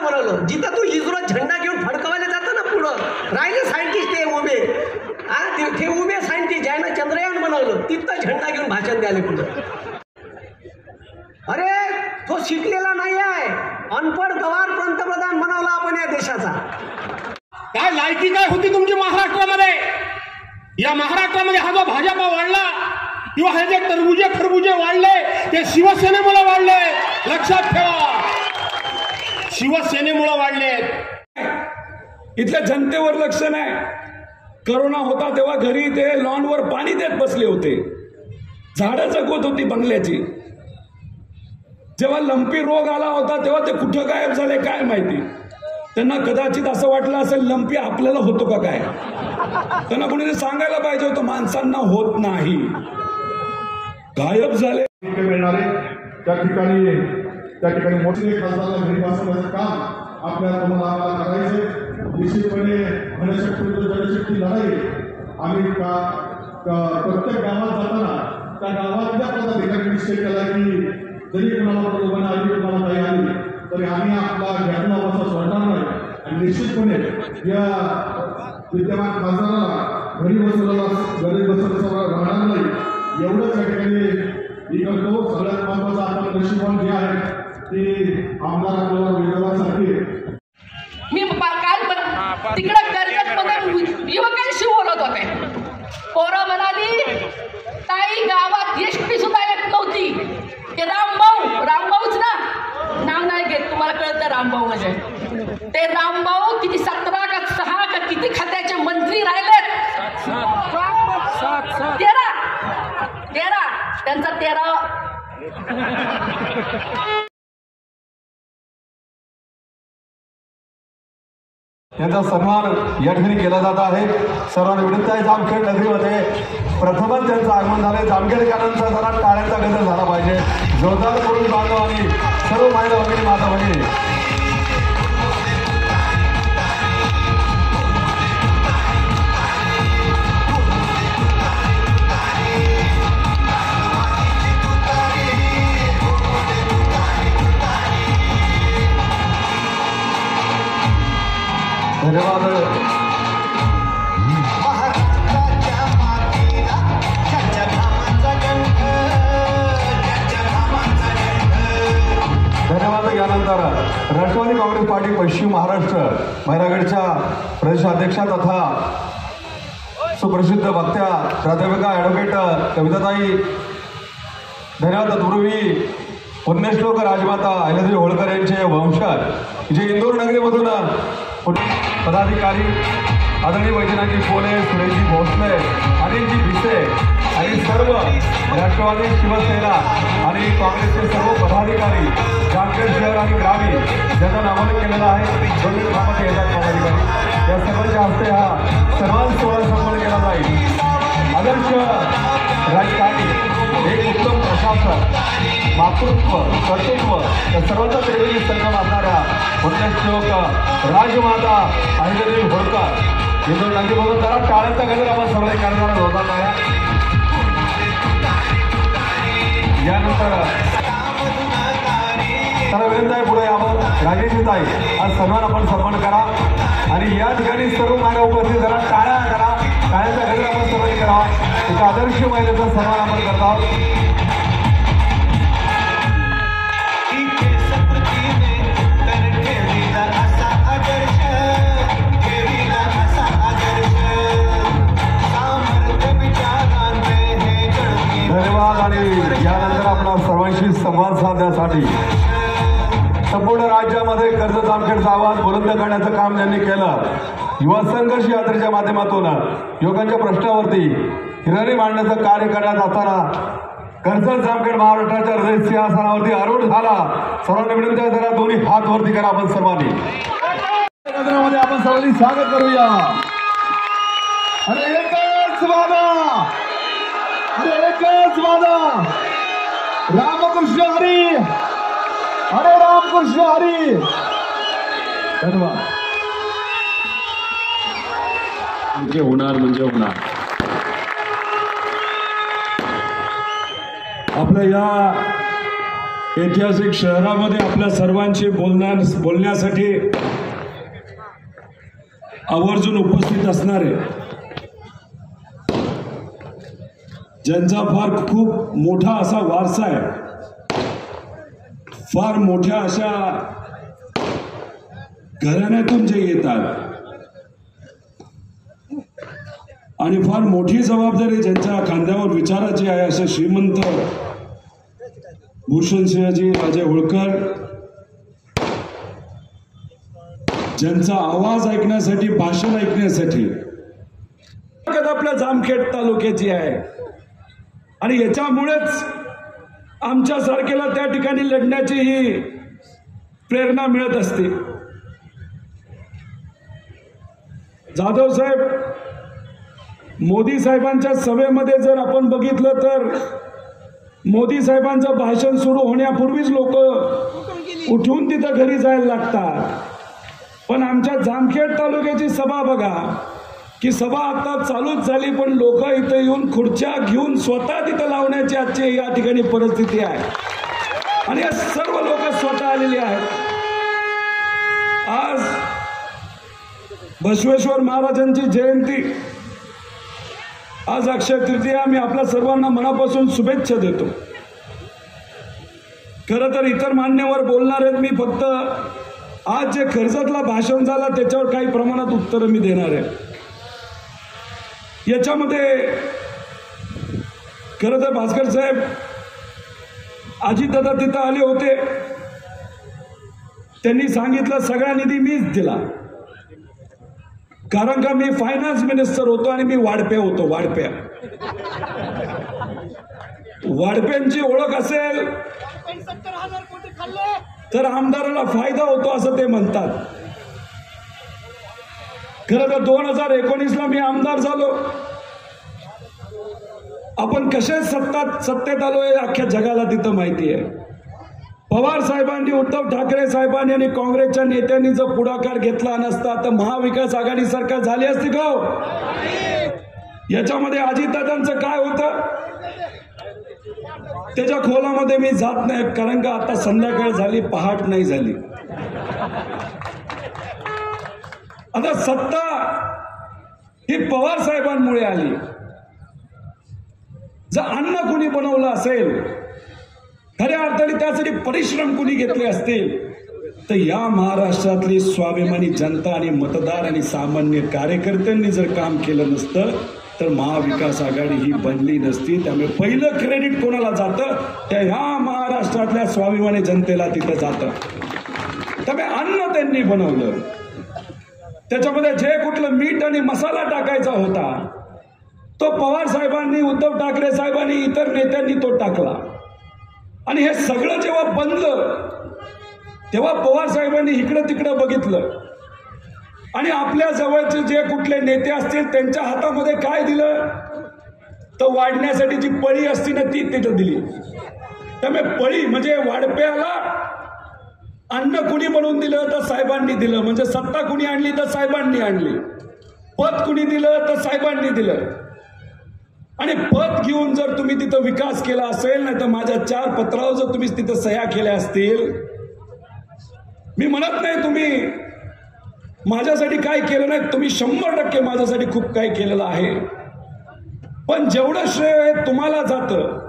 बनवलं. जिथं तू इस्रो झेंडा घेऊन फडकवायला जातं ना पुढं, राहिले सायंटिस्ट ते उभे, ते उभे सायंटिस्ट ज्यानं चंद्रयान बनवलं तिथं झेंडा घेऊन भाषण द्यायला पुढं. अरे तो शिकलेला नाही आहे, अनपढ गवार पंतप्रधान बनवला आपण या देशाचा. काय लायकी काय होती तुमची महाराष्ट्रामध्ये? या महाराष्ट्रामध्ये हा जो भाजपा वाढला किंवा हे जे खरबुजे वाढले ते शिवसेनेमुळे वाढले. लक्षात ठेवा, शिवसेनेमुळे वाढले. इथल्या जनतेवर लक्ष नाही. करोना होता तेव्हा घरी ते लॉनवर पाणी देत बसले होते, झाडं जगवत होती बंगल्याची. जेव्हा लंपी रोग आला होता तेव्हा ते कुठं गायब झाले काय माहिती. त्यांना कदाचित असं वाटलं असेल लंपी आपल्याला होतो का काय. त्यांना कोणी सांगायला पाहिजे होतं माणसांना होत नाही, गायब झाले. मिळणारे त्या ठिकाणी मोठे खासदारांना घरी बसवण्याचं काम आम्हाला करायचे. निश्चितपणे जनशक्ती लढाई आम्ही प्रत्येक गावात जाताना त्या गावातल्या पदाधिकारी निश्चय केला की जरी कोणाला प्रलोभन आली कोणाला काही आली तरी आम्ही आपला घटनावासा सोडणार नाही. आणि निश्चितपणे या विद्यमान खासदाराला घरी बसवलं राहणार नाही एवढंच या ठिकाणी मी करतो. सगळ्यात महत्वाचं आपण नशीबवान जे आहे ते आमदार आपल्याला विरोधासाठी. मी काल तिकडे कर्जतमध्ये युवकांशी बोलत होते. पोरं म्हणाली ताई गावात एसटी सुद्धा येत नव्हती. ते रामभाऊच ना, नाव नाही घेत, तुम्हाला कळतं रामभाऊ म्हणजे. ते रामभाऊ किती 17 का 6 का किती खात्याचे मंत्री राहिलेत. 13 त्यांचा 13. यांचा सन्मान या ठिकाणी केला जात आहे. सर्वांना विनंती आहे, जामखेड नगरीमध्ये प्रथमच त्यांचं आगमन झालंय. जामखेडकरांचा जरा टाळ्यांचा गजर झाला पाहिजे. जोरदार पुरुष बांधव आणि सर्व महिला भगिनी माता भगिनी धन्यवाद. धन्यवाद. यानंतर राष्ट्रवादी काँग्रेस पार्टी पश्चिम महाराष्ट्र महिला गटाच्या प्रदेशाध्यक्षा तथा सुप्रसिद्ध वक्त्या प्राध्यापिका ॲडव्होकेट कविताताई, धन्यवाद. तत्पूर्वी पुण्यश्लोक राजमाता अहिल्यादेवी होळकर यांचे वंशज जे इंदूर नगरीमधून पदाधिकारी आदरणीय वैजनाथजी पोले, सुरेशजी भोसले, अनिलजी भिसे आणि सर्व राष्ट्रवादी, शिवसेना आणि काँग्रेसचे सर्व पदाधिकारी, जामखेड शहर आणि ग्रामीण ज्यांना नामांकन केलेलं आहे, दोन्ही कामात येतात पदाधिकारी, या सर्वांच्या हस्ते हा सन्मान सोहळा संपन्न केला जाईल. आदर्श राजकारणी, एक उत्तम प्रशासन, मातृत्व, कर्तृत्व या सर्वांचा त्रिवेणी संगम असणाऱ्या पुण्यश्लोक राजमाता अहिल्यादेवी होळकर इंदूर नगरीमधून जरा टाळ्यांचा गजर आपण सर्वांनी करणारा होतात आहे. यानंतर त्याला विनंती आहे पुढे यावं. राजेशताई आज सन्मान करा आणि या ठिकाणी सर्व महिला उपस्थित जरा टाळ्या करा. टाळ्यांचा गजर आपण सर्वांनी करावा. एक आदर्श महिलेचा सन्मान आपण करत आहोत. धन्यवाद. आणि यानंतर आपला सर्वांशी संवाद साधण्यासाठी संपूर्ण राज्यामध्ये कर्जत जामखेडचा आवाज बुलंद करण्याचं काम त्यांनी केलं. युवा संघर्ष यात्रेच्या माध्यमातून युवकांच्या प्रश्नावरती हिराणी मांडण्याचं कार्य करण्यात असताना कर्जत जामखेड महाराष्ट्राच्या हृदय सिंहासनावरती आरूढ झाला. सर्वांना विनंती आहे, जरा दोन्ही हात वरती करा आपण सर्वांनी. आपण सर्वांनी स्वागत करूया. अरे एकच वादा, अरे एकच वादा, रामकृष्ण हरी, अरे रामकृष्ण हरी. धन्यवाद. म्हणजे होणार आपल्या या ऐतिहासिक शहरामध्ये आपल्या सर्वांशी बोलण्यासाठी आवर्जून उपस्थित असणारे, ज्यांचा फार खूप मोठा असा वारसा आहे, फार मोठ्या अशा घराण्यातून जे येतात आणि फार मोठी जबाबदारी ज्यांच्या खांद्यावर विचाराची आहे, असे श्रीमंत भूषणसिंहजी राजे होळकर, ज्यांचा आवाज ऐकण्यासाठी, भाषण ऐकण्यासाठी आपल्या जामखेड तालुक्याची आहे. आणि याच्यामुळेच आमच्यासारख्याला त्या ठिकाणी लढण्याची ही प्रेरणा मिळत असते. जाधव साहेब, मोदी साहेबांच्या सभेमध्ये जर आपण बघितलं तर मोदी साहेबांचं भाषण सुरू होण्यापूर्वीच लोक उठून तिथं घरी जायला लागतात. पण आमच्या जामखेड तालुक्याची सभा बघा की सभा आता चालूच झाली, पण लोक इथं येऊन खुर्च्या घेऊन स्वतः तिथं लावण्याची आजची या ठिकाणी परिस्थिती आहे. आणि या सर्व लोक स्वतः आलेली आहेत. आज बसवेश्वर महाराजांची जयंती, आज अक्षय तृतीया. मी आपल्या सर्वांना मनापासून शुभेच्छा देतो. खरं तर इतर मान्यवर बोलणार आहेत, मी फक्त आज जे कर्जतला भाषण झाला त्याच्यावर काही प्रमाणात उत्तरं मी देणार आहे. याच्यामध्ये खरं तर भास्कर साहेब, अजितदादा तिथं आले होते, त्यांनी सांगितलं सगळा निधी मीच दिला, कारण का मी फायनान्स मिनिस्टर होतो आणि मी वाढप्या होतो. वाढप्यांची ओळख असेल तर आमदाराला फायदा होतो असं ते म्हणतात. खरं तर 2019ला मी आमदार झालो. आपण कसे सत्तेत आलो हे अख्ख्या जगाला तिथं माहिती आहे. पवार साहेबांनी, उद्धव ठाकरे साहेबांनी आणि काँग्रेसच्या नेत्यांनी जर पुढाकार घेतला नसता तर महाविकास आघाडी सरकार झाली असती का? याच्यामध्ये अजितदादांचं काय होतं त्याच्या खोलामध्ये मी जात नाही, कारण का आता संध्याकाळ झाली, पहाट नाही झाली. आता सत्ता ही पवार साहेबांमुळे आली. जर अन्न कुणी बनवलं असेल, खऱ्या अर्थाने त्यासाठी परिश्रम कुणी घेतले असतील, तर या महाराष्ट्रातली स्वाभिमानी जनता आणि मतदार आणि सामान्य कार्यकर्त्यांनी जर काम केलं नसतं तर महाविकास आघाडी ही बनली नसती. त्यामुळे पहिलं क्रेडिट कोणाला जातं, त्या ह्या महाराष्ट्रातल्या स्वाभिमानी जनतेला तिथं जातं. त्यामुळे अन्न त्यांनी बनवलं, त्याच्यामध्ये जे कुठलं मीठ आणि मसाला टाकायचा होता तो पवार साहेबांनी, उद्धव ठाकरे साहेबांनी, इतर नेत्यांनी तो टाकला. आणि हे सगळं जेव्हा बनलं तेव्हा पवार साहेबांनी इकडं तिकडं बघितलं आणि आपल्या जवळचे जे कुठले नेते असतील त्यांच्या हातामध्ये काय दिलं, तर वाढण्यासाठी जी पळी असती ना ती तिथं दिली. त्यामुळे पळी म्हणजे वाढप्याला अन्न कुणी बनवून दिलं तर साहेबांनी दिलं, म्हणजे सत्ता कुणी आणली तर साहेबांनी आणली, पद कुणी दिलं तर साहेबांनी दिलं. आणि पद घेऊन जर तुम्ही तिथं विकास केला असेल, नाही तर माझ्या 4 पत्रावर जर तुम्ही तिथं सह्या केल्या असतील, मी म्हणत नाही तुम्ही माझ्यासाठी काय केलं नाही, तुम्ही 100% माझ्यासाठी खूप काही केलेलं आहे, पण जेवढं श्रेय तुम्हाला जातं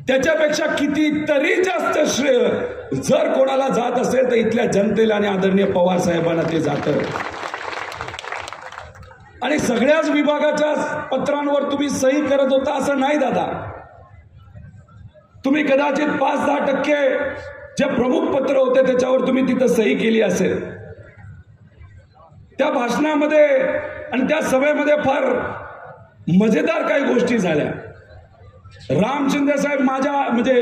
त्याच्यापेक्षा कितीतरी जास्त श्रेय जर कोणाला जात असेल तर इथल्या जनतेला आणि आदरणीय पवार साहेबांना ते जातं. आणि सगळ्याच विभागाच्या पत्रांवर तुम्ही सही करत होता असं नाही दादा. तुम्ही कदाचित 5-10% जे प्रमुख पत्र होते त्याच्यावर तुम्ही तिथं सही केली असेल. त्या भाषणामध्ये आणि त्या सभेमध्ये फार मजेदार काही गोष्टी झाल्या. राम शिंदे साहेब माझ्या म्हणजे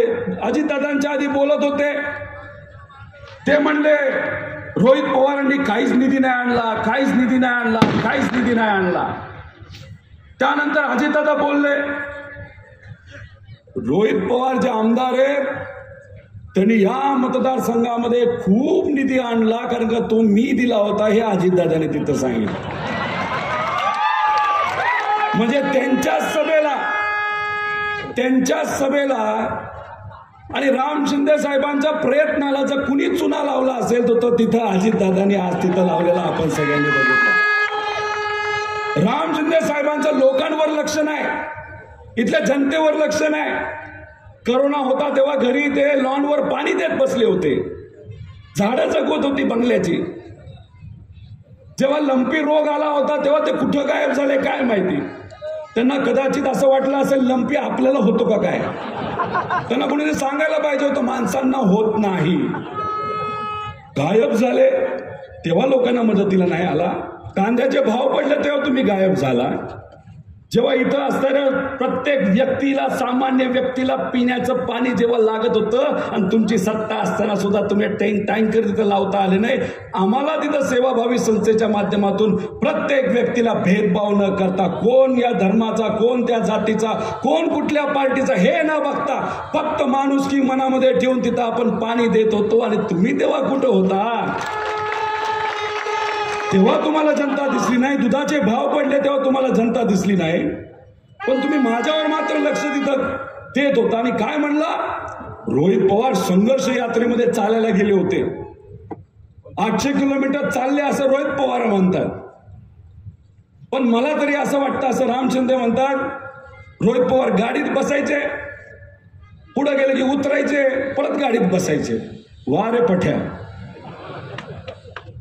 अजितदादांच्या आधी बोलत होते. ते म्हणले रोहित पवारांनी काहीच निधी नाही आणला, काहीच निधी नाही आणला, काहीच निधी नाही आणला. त्यानंतर अजितदादा बोलले रोहित पवार जे आमदार आहेत त्यांनी या मतदारसंघामध्ये खूप निधी आणला, कारण का तो मी दिला होता हे अजितदादाने तिथं सांगितलं. म्हणजे त्यांच्या सभेला आणि राम शिंदे साहेबांच्या प्रयत्नाला जर कुणी चुना लावला असेल तर तो तिथं अजितदादांनी आज तिथं लावलेला आपण सगळ्यांनी बघितलं। राम शिंदे साहेबांचं लोकांवर लक्ष नाही, इथल्या जनतेवर लक्ष नाही। करोना होता तेव्हा घरी ते लॉनवर पाणी देत बसले होते, झाडं जगवत होती बंगल्याची। जेव्हा लंपी रोग आला होता तेव्हा ते कुठं गायब झाले काय माहिती। त्यांना कदाचित असं वाटलं असेल लंपी आपल्याला होतो का काय, त्यांना कोणी सांगायला पाहिजे होतं माणसांना होत नाही। गायब झाले तेव्हा लोकांना मदतीला नाही आला, कांद्याचे भाव पडले तेव्हा तुम्ही गायब झाला। जेव्हा इथं असणाऱ्या प्रत्येक व्यक्तीला, सामान्य व्यक्तीला पिण्याचं पाणी जेव्हा लागत होतं आणि तुमची सत्ता असताना सुद्धा तुम्ही टँकर तिथं लावता आले नाही। आम्हाला तिथं सेवाभावी संस्थेच्या माध्यमातून प्रत्येक व्यक्तीला भेदभाव न करता, कोण या धर्माचा, कोण त्या जातीचा, कोण कुठल्या पार्टीचा हे न बघता फक्त माणुसकी मनामध्ये ठेवून तिथं आपण पाणी देत होतो। आणि तुम्ही तेव्हा कुठं होता? तेव्हा तुम्हाला जनता दिसली नाही। दुधाचे भाव पडले तेव्हा तुम्हाला जनता दिसली नाही, पण तुम्ही माझ्यावर मात्र लक्ष तिथं देत होता। आणि काय म्हणला, रोहित पवार संघर्ष यात्रेमध्ये चालायला गेले होते, 800 किलोमीटर चालले असं रोहित पवार म्हणतात। पण मला तरी असं वाटतं, असं राम शिंदे म्हणतात, रोहित पवार गाडीत बसायचे, पुढे गेले की उतरायचे, परत गाडीत बसायचे। वा रे पठ्या,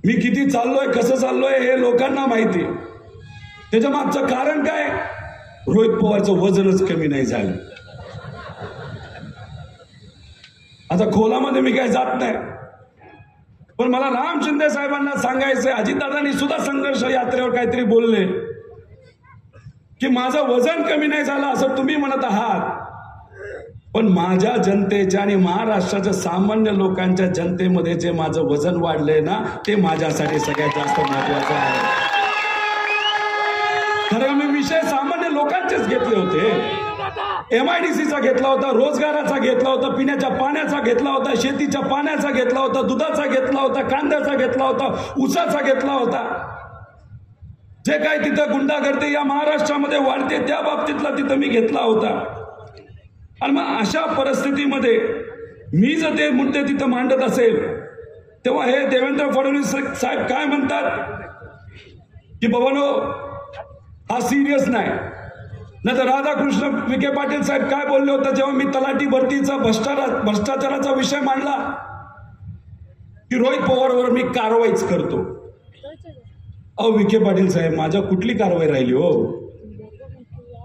मी किती चाललोय, कसं चाललोय हे लोकांना माहिती। त्याच्या मागचं कारण काय? रोहित पवारचं वजनच कमी नाही झालं। आता खोलामध्ये मी काय जात नाही, पण मला राम शिंदे साहेबांना सांगायचंय, अजितदादांनी सुद्धा संघर्ष यात्रेवर काहीतरी बोलले की माझं वजन कमी नाही झालं असं तुम्ही म्हणत आहात, पण माझ्या जनतेच्या आणि महाराष्ट्राच्या सामान्य लोकांच्या जनतेमध्ये जे माझं वजन वाढलंय ना, ते माझ्यासाठी सगळ्यात जास्त महत्वाचं आहे। खरं मी विषय सामान्य लोकांचेच घेतले होते। MIDCचा घेतला होता, रोजगाराचा घेतला होता, पिण्याच्या पाण्याचा घेतला होता, शेतीच्या पाण्याचा घेतला होता, दुधाचा घेतला होता, कांद्याचा घेतला होता, ऊसाचा घेतला होता। जे काय तिथं गुंडागर्दी या महाराष्ट्रामध्ये वाढते त्या बाबतीतला तिथं मी घेतला होता। आणि मग अशा परिस्थितीमध्ये मी जर ते मुद्दे तिथं मांडत असेल तेव्हा हे देवेंद्र फडणवीस साहेब काय म्हणतात की बाबांनो हा सिरियस नाही। तर राधाकृष्ण विखे पाटील साहेब काय बोलले होते जेव्हा मी तलाठी भरतीचा भ्रष्टाचाराचा विषय मांडला की रोहित पवारवर मी कारवाईच करतो। अहो विखे पाटील साहेब, माझ्या कुठली कारवाई राहिली हो?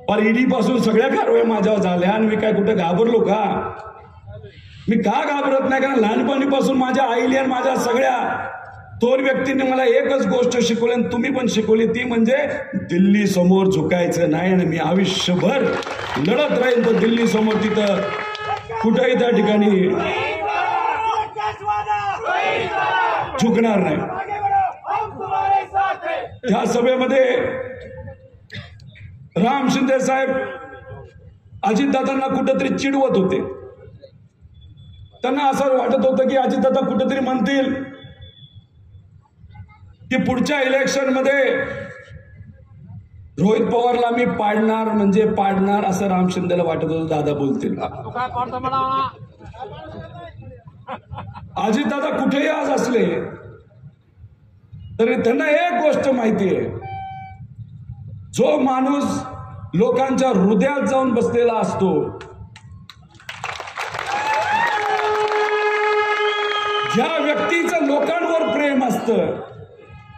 पर ईडी पासून सगळ्या कारवाई माझ्यावर झाल्या आणि मी काय कुठे घाबरलो का? मी का घाबरत नाही, कारण लहानपणीपासून माझ्या आईली आणि माझ्या सगळ्या थोर व्यक्तींनी मला एकच गोष्ट शिकवली आणि तुम्ही पण शिकवली, ती म्हणजे दिल्ली समोर झुकायचं नाही। आणि मी आयुष्यभर लढत राहीन तर दिल्ली समोर तिथं कुठेही त्या ठिकाणी झुकणार नाही। त्या सभेमध्ये राम शिंदे साहेब अजितदादांना कुठेतरी चिडवत होते। त्यांना असं वाटत होतं की अजितदादा कुठेतरी म्हणतील की पुढच्या इलेक्शन मध्ये रोहित पवारला मी पाडणार म्हणजे पाडणार, असं राम शिंदेला वाटत होतं दादा बोलतील। अजितदादा कुठेही आज असले तरी त्यांना एक गोष्ट माहिती आहे, जो माणूस लोकांच्या हृदयात जाऊन बसलेला असतो, ज्या व्यक्तीचं लोकांवर प्रेम असतं,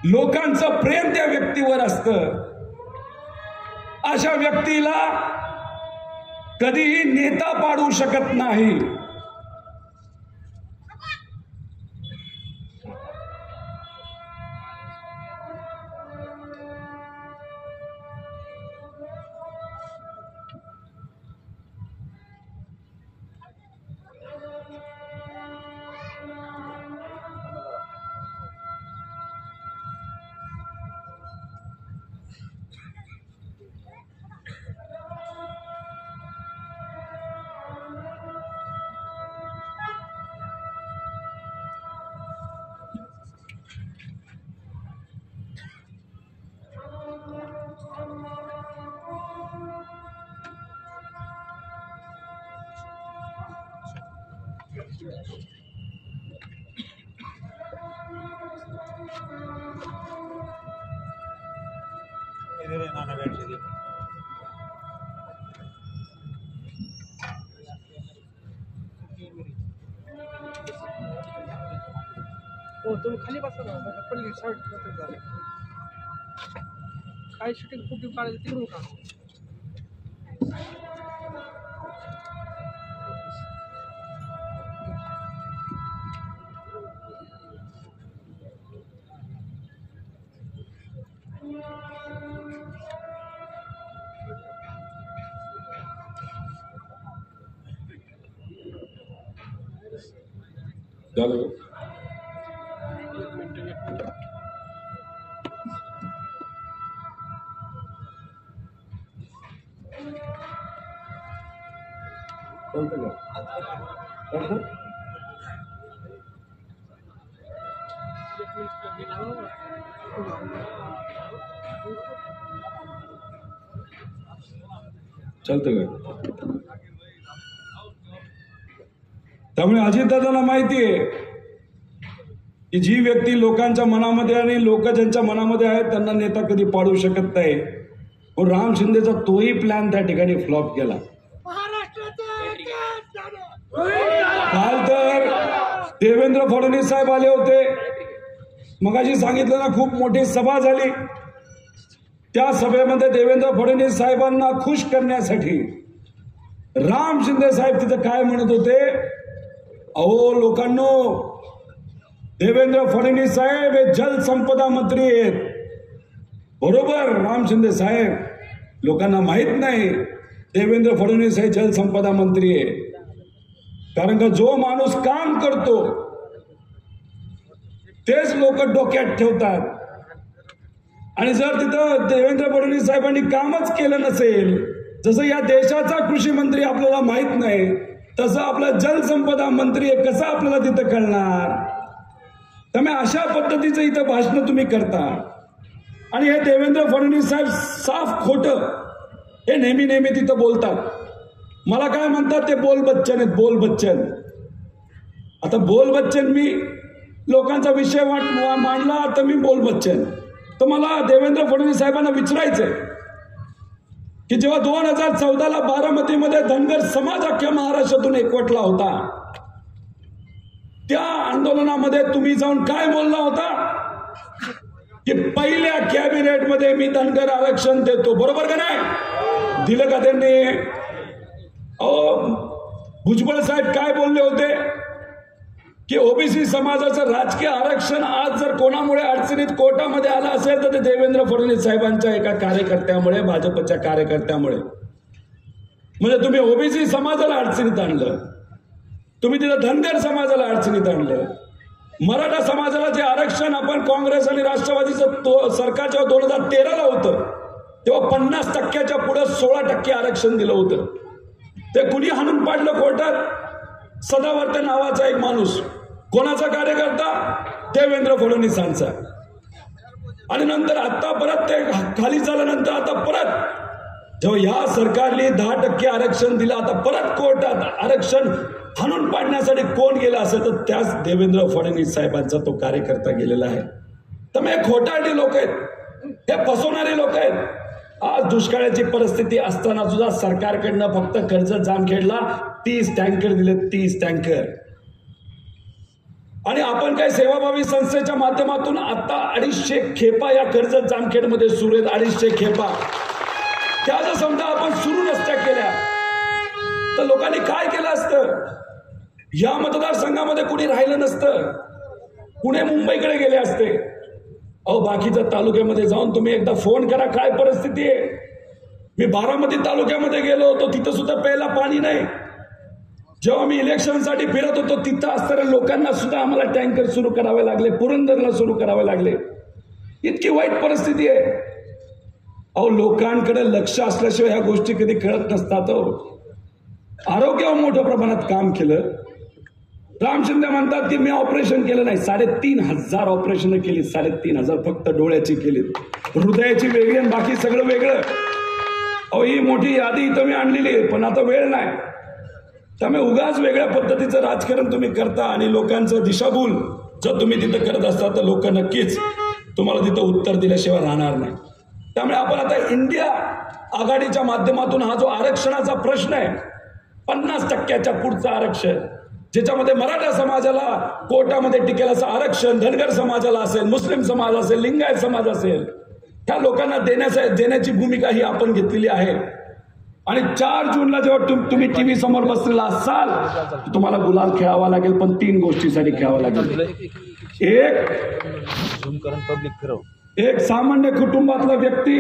लोकांचं प्रेम त्या व्यक्तीवर असतं, अशा व्यक्तीला कधीही नेता पाडू शकत नाही। तुम्ही खाली बसा ना, पडली शर्ट झाले काय शूटिंग फुटिंग काढायचं तिकडून का झालं. चालतं का? त्यामुळे अजितदादांना माहिती आहे की जी व्यक्ती लोकांच्या मनामध्ये आणि लोक ज्यांच्या मनामध्ये आहेत त्यांना नेता कधी पाडू शकत नाही. राम शिंदेचा तोही प्लॅन त्या ठिकाणी फ्लॉप केला. काल तर देवेंद्र फडणवीस साहेब आले होते. मगाशी सांगितलं ना, खूप मोठी सभा झाली. त्या सभेमध्ये देवेंद्र फडणवीस साहेबांना खुश करण्यासाठी राम शिंदे साहेब तिथं काय म्हणत होते, अहो लोकांनो, देवेंद्र फडणवीस साहेब हे जलसंपदा मंत्री आहेत. बरोबर राम शिंदे साहेब, लोकांना माहित नाही देवेंद्र फडणवीस हे जलसंपदा मंत्री आहे. कारण का जो माणूस काम करतो तेच लोक डोक्यात ठेवतात. आणि जर तिथं देवेंद्र फडणवीस साहेबांनी कामच केलं नसेल, जसं या देशाचा कृषी मंत्री आपल्याला माहित नाही, तसं आपला जलसंपदा मंत्री कसं आपल्याला तिथं कळणार. त्यामुळे अशा पद्धतीचं इथं भाषण तुम्ही करता. आणि हे देवेंद्र फडणवीस साहेब साफ खोटं हे नेहमी नेहमी तिथं बोलतात. मला काय म्हणतात ते बोल बच्चन आहेत, बोल बच्चन. आता बोल बच्चन मी लोकांचा विषय मांडला तर मी बोल बच्चन. तर मला देवेंद्र फडणवीस साहेबांना विचारायचंय की जेव्हा 2014ला बारामतीमध्ये धनगर समाज अख्ख्या महाराष्ट्रातून एकवटला होता, त्या आंदोलनामध्ये तुम्ही जाऊन काय बोलला होता की पहिल्या कॅबिनेटमध्ये मी धनगर आरक्षण देतो. बरोबर का नाही? दिलं का त्यांनी? भुजबळ साहेब काय बोलले होते की ओबीसी समाजाचं राजकीय आरक्षण आज जर कोणामुळे अडचणीत कोर्टामध्ये आलं असेल तर ते देवेंद्र फडणवीस साहेबांच्या एका कार्यकर्त्यामुळे, भाजपच्या कार्यकर्त्यामुळे. म्हणजे तुम्ही ओबीसी समाजाला अडचणीत आणलं, तुम्ही तिथं धनगर समाजाला अडचणीत आणलं. मराठा समाजाला जे आरक्षण आपण काँग्रेस आणि राष्ट्रवादीचं सरकार जेव्हा 2013ला होतं तेव्हा 50%च्या पुढे 16% आरक्षण दिलं होतं. ते कुणी हाणून पाडलं कोर्टात? सदावर्ते नावाचा एक माणूस. कोणाचा कार्यकर्ता? देवेंद्र फडणवीसांचा. आणि नंतर आता परत ते खाली झाल्यानंतर आता परत जेव्हा या सरकारने 10% आरक्षण दिलं, आता परत कोर्टात आरक्षण हाणून पाडण्यासाठी कोण गेला असेल तर त्याच देवेंद्र फडणवीस साहेबांचा तो कार्यकर्ता गेलेला आहे. त्यामुळे खोटारडी लोक आहेत, हे फसवणारे लोक आहेत. आज दुष्काळाची परिस्थिती असताना सुद्धा सरकारकडनं फक्त कर्जत जामखेडला 30 टँकर दिले, 30 टँकर. आणि आपण काय सेवाभावी संस्थेच्या माध्यमातून आता 250 खेपा या कर्जत जामखेडमध्ये सुरू आहेत. 250 खेपा. त्या जर समजा आपण सुरू नसत्या केल्या तर लोकांनी काय केलं असतं? या मतदारसंघामध्ये कुणी राहिलं नसतं, पुणे मुंबईकडे गेले असते. अहो बाकीच्या तालुक्यामध्ये जाऊन तुम्ही एकदा फोन करा काय परिस्थिती आहे. मी बारामती तालुक्यामध्ये गेलो होतो, तिथं सुद्धा प्यायला पाणी नाही. जेव्हा मी इलेक्शनसाठी फिरत होतो तिथं असणाऱ्या लोकांना सुद्धा आम्हाला टँकर सुरू करावे लागले, पुरंदरला सुरू करावे लागले. इतकी वाईट परिस्थिती आहे. अहो लोकांकडे लक्ष असल्याशिवाय ह्या गोष्टी कधी कळत नसतात. आरोग्यावर मोठ्या प्रमाणात काम केलं. राम शिंदे म्हणतात की मी ऑपरेशन केलं नाही. 3,500 ऑपरेशन केली. 3,500 फक्त डोळ्याची केली, हृदयाची वेगळी आणि बाकी सगळं वेगळं. अहो ही मोठी यादी इथं मी आणलेली आहे, पण आता वेळ नाही. त्यामुळे उगाच वेगळ्या पद्धतीचं राजकारण तुम्ही करता आणि लोकांचं दिशाभूल जर तुम्ही तिथं करत असता तर लोक नक्कीच तुम्हाला तिथं उत्तर दिल्याशिवाय राहणार नाही. त्यामुळे आपण आता इंडिया आघाडीच्या माध्यमातून हा जो आरक्षणाचा प्रश्न आहे 50% पुढचं आरक्षण, ज्याच्यामध्ये मराठा समाजाला कोर्टामध्ये टिकेल असं आरक्षण, धनगर समाजाला असेल, मुस्लिम समाज असेल, लिंगायत समाज असेल, ह्या लोकांना देण्याची भूमिका ही आपण घेतलेली आहे. आणि 4 जूनला जेव्हा तुम्ही टीव्ही समोर बसलेला असाल तुम्हाला गुलाल खेळावा लागेल, पण 3 गोष्टीसाठी खेळावं लागेल. एक सामान्य कुटुंबातला व्यक्ती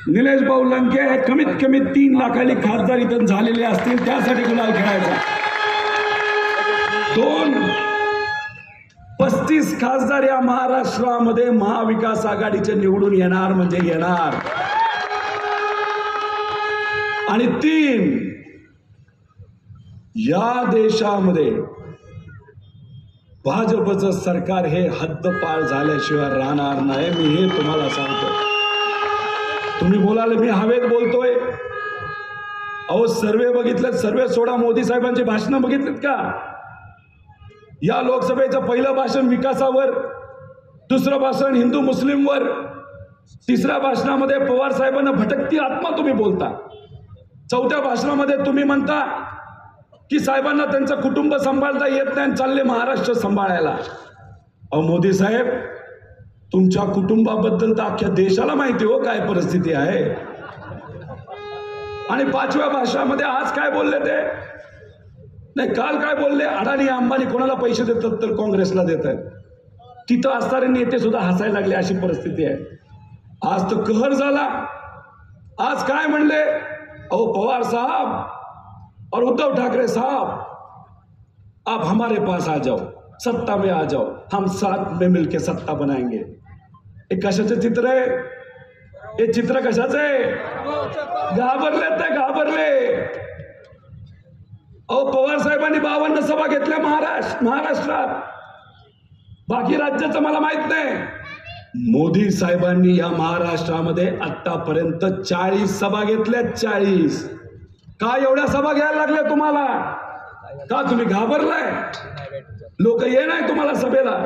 निलेश भाऊ लंके हे कमीत कमी 3 लाखाली खासदार इथं झालेले असतील त्यासाठी गुलाल खेळायचा. 35 खासदार या महाराष्ट्रामध्ये महाविकास आघाडीचे निवडून येणार म्हणजे येणार. आणि 3 या देशामध्ये भाजपचं सरकार हे हद्दपार झाल्याशिवाय राहणार नाही. मी हे तुम्हाला सांगतो. तुम्ही बोलाल मी हवेत बोलतोय. अहो सर्वे बघितलेत, सर्वे सोडा, मोदी साहेबांची भाषणं बघितलीत का? या लोकसभेचं पहिलं भाषण विकासावर, दुसरं भाषण हिंदू मुस्लिमवर, तिसऱ्या भाषणामध्ये पवार साहेबांना भटकती आत्मा तुम्ही बोलता, चौथ्या भाषणामध्ये तुम्ही म्हणता की साहेबांना त्यांचं कुटुंब सांभाळता येत नाही, चालले महाराष्ट्र सांभाळायला. अहो मोदी साहेब, तुमच्या कुटुंबाबद्दल तर अख्ख्या देशाला माहिती हो काय परिस्थिती आहे. आणि 5व्या भाषणामध्ये आज काय बोलले ते नाही, काल काय बोलले, अडाणी अंबानी कोणाला पैसे देतात तर काँग्रेसला देतात. तिथं असणारे नेते सुद्धा हसायला लागले, अशी परिस्थिती आहे. आज तर कहर झाला. आज काय म्हणले, अहो पवार साहब और उद्धव ठाकरे साहब, आप हमारे पास आ जाओ, सत्ता में आ जाओ, हम साथ में मिलकर सत्ता बनाएंगे. हे कशाचं चित्र आहे? हे चित्र कशाचं आहे? घाबरले ते घाबरले. अहो पवार साहेबांनी 52 सभा घेतल्या महाराष्ट्रात, बाकी राज्याचं मला माहित नाही. मोदी साहेबांनी या महाराष्ट्रामध्ये आतापर्यंत 40 सभा घेतल्या. 40. का एवढ्या सभा घ्यायला लागल्या तुम्हाला? का तुम्ही घाबरलाय? लोक ये नाही तुम्हाला सभेला.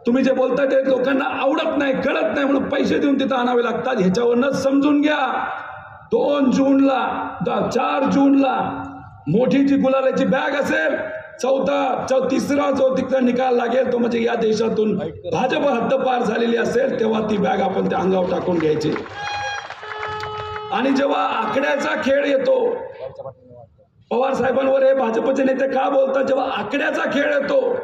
तुम्ही जे बोलताय ते लोकांना आवडत नाही, कळत नाही, म्हणून पैसे देऊन तिथं आणावे लागतात. ह्याच्यावरच समजून घ्या. 2 जूनला 4 जूनला मोठी जी गुलालाची बॅग असेल, तिसरा जो तिकडा निकाल लागेल तो म्हणजे या देशातून भाजप हद्दपार झालेली असेल, तेव्हा ती बॅग आपण त्या अंगावर टाकून घ्यायची. आणि जेव्हा आकड्याचा खेळ येतो, पवार साहेबांवर हे भाजपचे नेते का बोलतात, जेव्हा आकड्याचा खेळ येतो,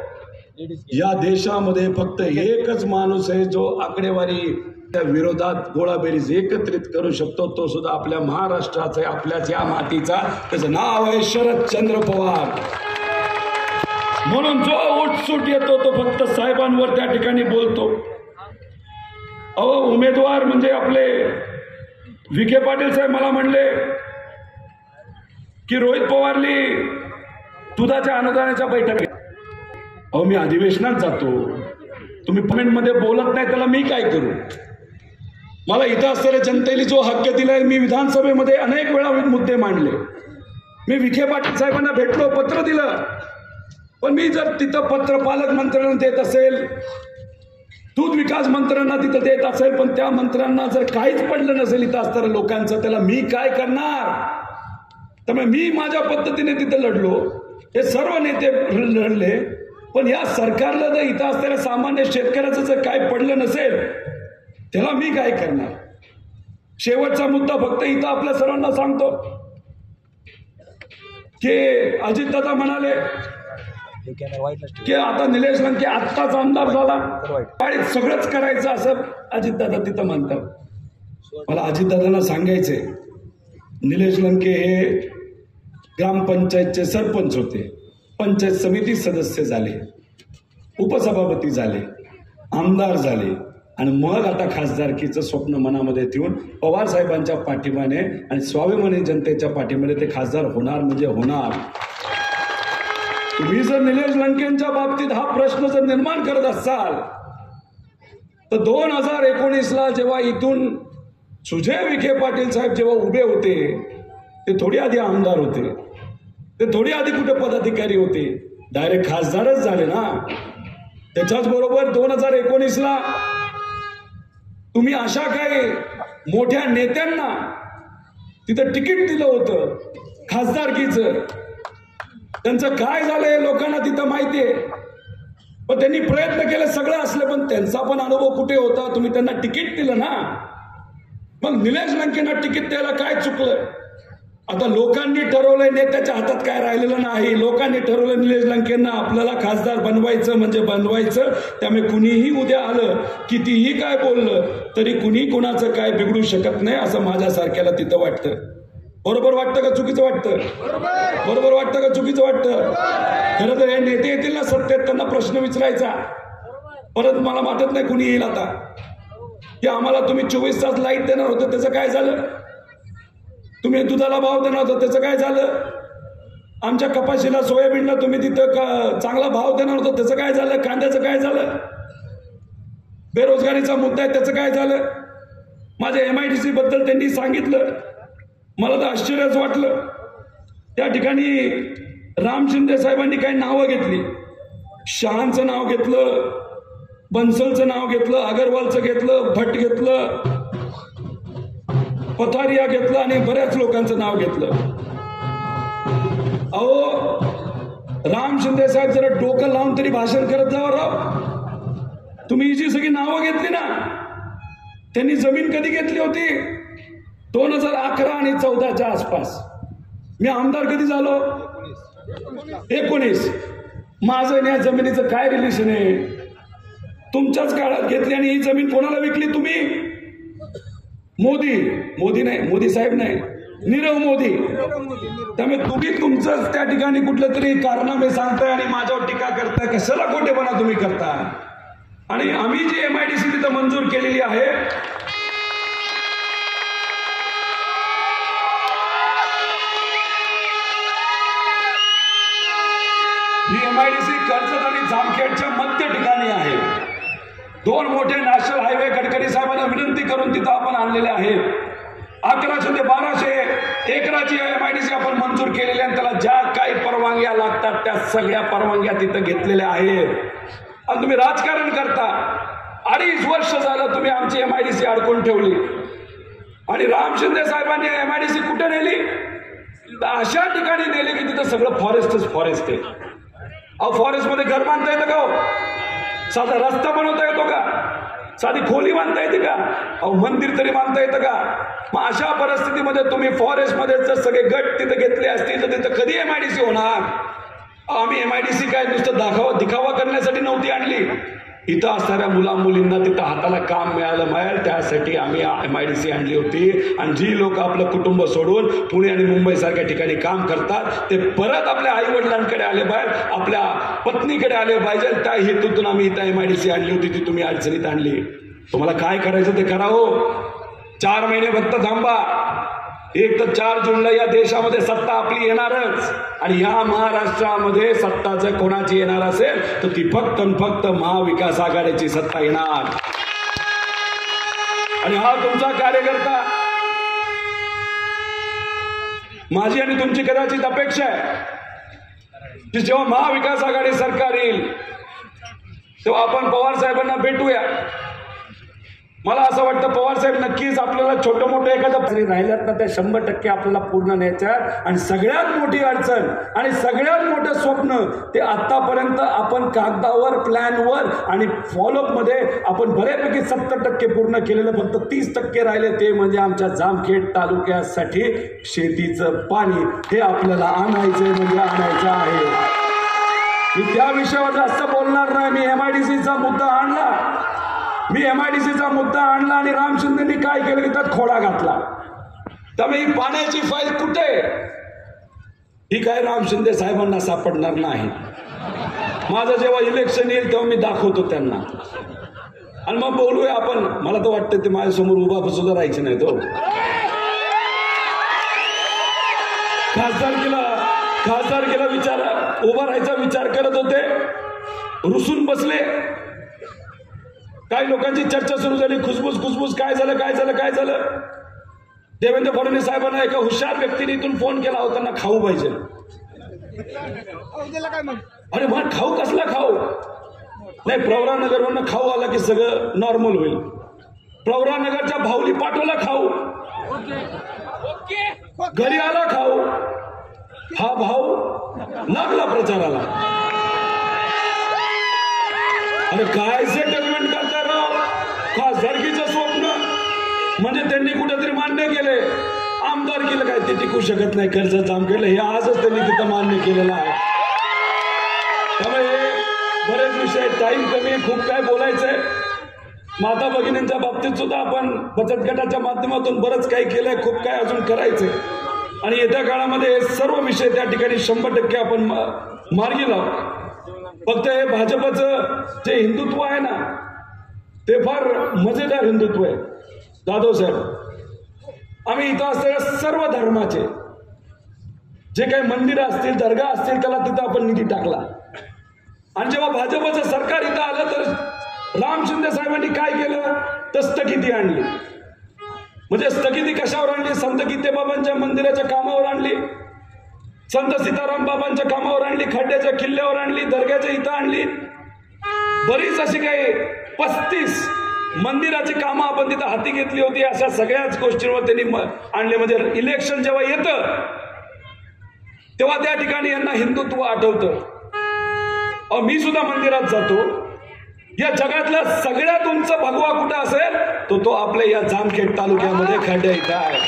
या देशामध्ये फक्त एकच माणूस आहे जो आकडेवारी त्या विरोधात गोळाबेरीज एकत्रित करू शकतो, तो सुद्धा आपल्या महाराष्ट्राचा आहे, आपल्याच या मातीचा. त्याचं नाव आहे शरदचंद्र पवार. म्हणून जो उठसूट येतो तो फक्त साहेबांवर त्या ठिकाणी बोलतो. अहो उमेदवार म्हणजे आपले विखे पाटील साहेब मला म्हणले की रोहित पवारली दुधाच्या अनुदानाच्या बैठक. अहो मी अधिवेशनात जातो, तुम्ही कमेंटमध्ये बोलत नाही, त्याला मी काय करू? मला इथं असलेल्या जनतेने जो हक्क दिलाय, मी विधानसभेमध्ये अनेक वेळा मुद्दे मांडले. मी विखे पाटील साहेबांना भेटलो, पत्र दिलं, पण मी जर तिथं पत्र पालक मंत्र्यांना देत असेल, दूध विकास मंत्र्यांना तिथं देत असेल, पण त्या मंत्र्यांना जर काहीच पडलं नसेल इथं असणाऱ्या लोकांचं, त्याला मी काय करणार? त्यामुळे मी माझ्या पद्धतीने तिथं लढलो, हे सर्व नेते लढले, पण या सरकारला जर इथं असलेल्या सामान्य शेतकऱ्याचं जर काय पडलं नसेल, त्याला मी काय करणार? शेवटचा मुद्दा फक्त इथं आपल्या सर्वांना सांगतो की अजितदादा म्हणाले की आता निलेश लंके आत्ताच आमदार झाला आणि सगळंच करायचं असं अजितदादा तिथं म्हणतात. मला अजितदादांना सांगायचंय, निलेश लंके हे ग्रामपंचायतचे सरपंच होते, पंचायत समिती सदस्य झाले, उपसभापती झाले, आमदार झाले, आणि मग आता खासदारकीचं स्वप्न मनामध्ये ठेवून पवार साहेबांच्या पाठिंब्याने आणि स्वाभिमानी जनतेच्या पाठिंब्याने ते खासदार होणार म्हणजे होणार. तुम्ही जर निलेश लंकेंच्या बाबतीत हा प्रश्न जर निर्माण करत असाल तर 2019ला जेव्हा इथून सुजय विखे पाटील साहेब जेव्हा उभे होते, ते थोडी आधी आमदार होते, ते थोडी आधी कुठे पदाधिकारी होते, डायरेक्ट खासदारच झाले ना. त्याच्याच बरोबर 2019ला तुम्ही अशा काही मोठ्या नेत्यांना तिथं तिकीट दिलं होतं खासदारकीचं. त्यांचं काय झालंय लोकांना तिथं माहितीये, पण त्यांनी प्रयत्न केले सगळं असलं, पण त्यांचा पण अनुभव कुठे होता. तुम्ही त्यांना तिकीट दिलं ना. मग निलेश लंकेंना तिकीट द्यायला काय चुकलं? आता लोकांनी ठरवलंय, नेत्याच्या हातात काय राहिलेलं नाही. लोकांनी ठरवलं निलेश लंकेंना आपल्याला खासदार बनवायचं म्हणजे बनवायचं. त्यामुळे कुणीही उद्या आलं, कितीही काय बोललं तरी कुणी कुणाचं काय बिघडू शकत नाही असं माझ्यासारख्याला तिथं वाटतं. बरोबर वाटतं का चुकीचं वाटतं? बरोबर वाटतं का चुकीचं वाटतं? खरं तर हे नेते येतील ना सत्तेत, त्यांना प्रश्न विचारायचा. परत मला वाटत नाही कुणी येईल आता की आम्हाला तुम्ही 24 तास लाईट देणार होतं, त्याचं काय झालं? तुम्ही दुधाला भाव देणार होता, त्याचं काय झालं? आमच्या कपाशीला सोयाबीनला तुम्ही तिथं चांगला भाव देणार होता, त्याचं काय झालं? कांद्याचं काय झालं? बेरोजगारीचा मुद्दा आहे, त्याचं काय झालं? माझ्या MIDC बद्दल त्यांनी सांगितलं, मला तर आश्चर्यच वाटलं. त्या ठिकाणी राम शिंदे साहेबांनी काही नावं घेतली. शहांचं नाव घेतलं, बन्सलचं नाव घेतलं, अगरवालचं घेतलं, भट्ट घेतलं, पथारिया घेतलं आणि बऱ्याच लोकांचं नाव घेतलं. अहो राम शिंदे साहेब जरा डोकं लावून तरी भाषण करत जावं राव. तुम्ही जी सगळी नावं घेतली ना, त्यांनी जमीन कधी घेतली होती? 2011 आणि 14च्या आसपास. मी आमदार कधी झालो? 19. माझं या जमिनीचं काय रिलेशन आहे? तुमच्याच काळात घेतली आणि ही जमीन कोणाला विकली तुम्ही? मोदी नाही, मोदी साहेब नाही, नीरव मोदी. त्यामुळे तुम्ही तुमचंच त्या ठिकाणी कुठलं तरी कारनामे सांगताय आणि माझ्यावर टीका करताय. कशाला खोटेपणा तुम्ही करता? आणि आम्ही जी MIDC तिथं मंजूर केलेली आहे, ही MIDC कर्जत आणि जामखेडच्या मध्य ठिकाणी आहे. 2 मोठे नॅशनल हायवे गडकरी साहेबांना विनंती करून तिथं आपण आणलेले आहेत. 1100 ते 1200 एकराची MIDC आपण मंजूर केलेली आहे. त्याला ज्या काही परवानग्या लागतात त्या सगळ्या परवानग्या तिथं घेतलेल्या आहेत. आणि तुम्ही राजकारण करता. 2.5 वर्ष झालं तुम्ही आमची MIDC अडकून ठेवली. आणि राम शिंदे साहेबांनी MIDC कुठे नेली? अशा ठिकाणी नेली की तिथं सगळं फॉरेस्ट आहे. अहो फॉरेस्टमध्ये घर बांधता येतं का हो? साधा रस्ता बनवता येतो का? साधी खोली बांधता येते का? अहो मंदिर तरी बांधता येतं का? मग अशा परिस्थितीमध्ये तुम्ही फॉरेस्टमध्ये जर सगळे गट तिथे घेतले असतील तर तिथं कधी MIDC होणार? आम्ही MIDC काय नुसतं दिखावा करण्यासाठी नव्हती आणली. इथं असणाऱ्या मुला मुलींना तिथं हाताला काम मिळेल त्यासाठी आम्ही MIDC आणली होती. आणि जी लोक आपलं कुटुंब सोडून पुणे आणि मुंबई सारख्या ठिकाणी काम करतात ते परत आपल्या आई वडिलांकडे आले पाहिजे, आपल्या पत्नीकडे आले पाहिजे. त्या हेतूतून आम्ही इथं MIDC आणली होती. ती तुम्ही अडचणीत आणली. तुम्हाला काय करायचं ते करा हो. 4 महिने फक्त थांबा. एक तर 4 जूनला या देशामध्ये सत्ता आपली येणारच. आणि या महाराष्ट्रामध्ये सत्ता जर कोणाची येणार असेल तर ती फक्त महाविकास आघाडीची सत्ता येणार. आणि हा तुमचा कार्यकर्ता, माझी आणि तुमची कदाचित अपेक्षा आहे की जेव्हा महाविकास आघाडी सरकार येईल तेव्हा आपण पवार साहेबांना भेटूया. मला असं वाटतं पवार साहेब नक्कीच आपल्याला छोटं मोठं एखादं राहिल्यात ना त्या 100% आपल्याला पूर्ण न्यायच्यात. आणि सगळ्यात मोठी अडचण आणि सगळ्यात मोठं स्वप्न ते आतापर्यंत आपण कागदावर, प्लॅनवर आणि फॉलोअपमध्ये आपण बऱ्यापैकी 70% पूर्ण केलेलं, फक्त 30% राहिले. ते म्हणजे आमच्या जामखेड तालुक्यासाठी शेतीचं पाणी हे आपल्याला आणायचं म्हणजे आणायचं आहे. मी त्या विषयावर जास्त बोलणार नाही. मी MIDCचा मुद्दा आणला आणि राम शिंदेनी काय केलं की त्यात खोडा घातला. त्यामुळे ही पाण्याची फाईल कुठे ही काय राम शिंदे साहेबांना सापडणार नाही. माझं जेव्हा इलेक्शन येईल तेव्हा मी दाखवतो त्यांना आणि मग बोलूया आपण. मला तर वाटतं ते माझ्यासमोर उभा सुद्धा राहायचे नाही. तो खासदारकीला उभा राहायचा विचार करत होते, रुसून बसले. काही लोकांची चर्चा सुरू झाली, खुसबुस काय झालं. देवेंद्र फडणवीस साहेबांना एका हुशार व्यक्तीने इथून फोन केला होता, त्यांना खाऊ पाहिजे. त्याला काय मग अरे मग खाऊ कसला खाऊ नाही, प्रवरानगरवरनं खाऊ आला की सगळं नॉर्मल होईल. प्रवरानगरच्या भाऊली पाठवला खाऊ, घरी आला खाऊ, हा भाऊ लागला प्रचाराला. अरे काय सेटलमेंट करता राव, खासदारकीचं स्वप्न म्हणजे त्यांनी कुठेतरी मान्य केले. आमदारकीला काय ते टिकू शकत नाही, खर्च जाम केलं, हे आजच त्यांनी तिथं मान्य केलेलं आहे. त्यामुळे बरेच विषय, टाइम कमी आहे, खूप काय बोलायचंय. माता भगिनींच्या बाबतीत सुद्धा आपण बचत गटाच्या माध्यमातून बरंच काही केलंय, खूप काय अजून करायचंय. आणि येत्या काळामध्ये सर्व विषय त्या ठिकाणी 100% आपण मार्गी लावू. फक्त हे भाजपचं जे हिंदुत्व आहे ना, ते फार मजेदार हिंदुत्व आहे. जाधव साहेब, आम्ही इथं असलेल्या सर्व धर्माचे जे काही मंदिरं असतील, दर्गा असतील, त्याला तिथं आपण निधी टाकला. आणि जेव्हा भाजपचं सरकार इथं आलं तर राम शिंदे साहेबांनी काय केलं तर स्थगिती आणली. म्हणजे स्थगिती कशावर आणली? संत गीते बाबांच्या मंदिराच्या कामावर आणली, संत सीताराम बाबांच्या कामावर आणली, खड्ड्याच्या किल्ल्यावर आणली, दर्ग्याच्या इथं आणली. बरीच अशी काही 35 मंदिराची कामं आपण तिथं हाती घेतली होती. अशा सगळ्याच गोष्टींवर त्यांनी आणले. म्हणजे इलेक्शन जेव्हा येतं तेव्हा त्या ठिकाणी यांना हिंदुत्व आठवतं. मी सुद्धा मंदिरात जातो. या जगातला सगळ्यात उंच भगवा कुठं असेल तो आपल्या या जामखेड तालुक्यामध्ये खड्ड्या इथं आहे.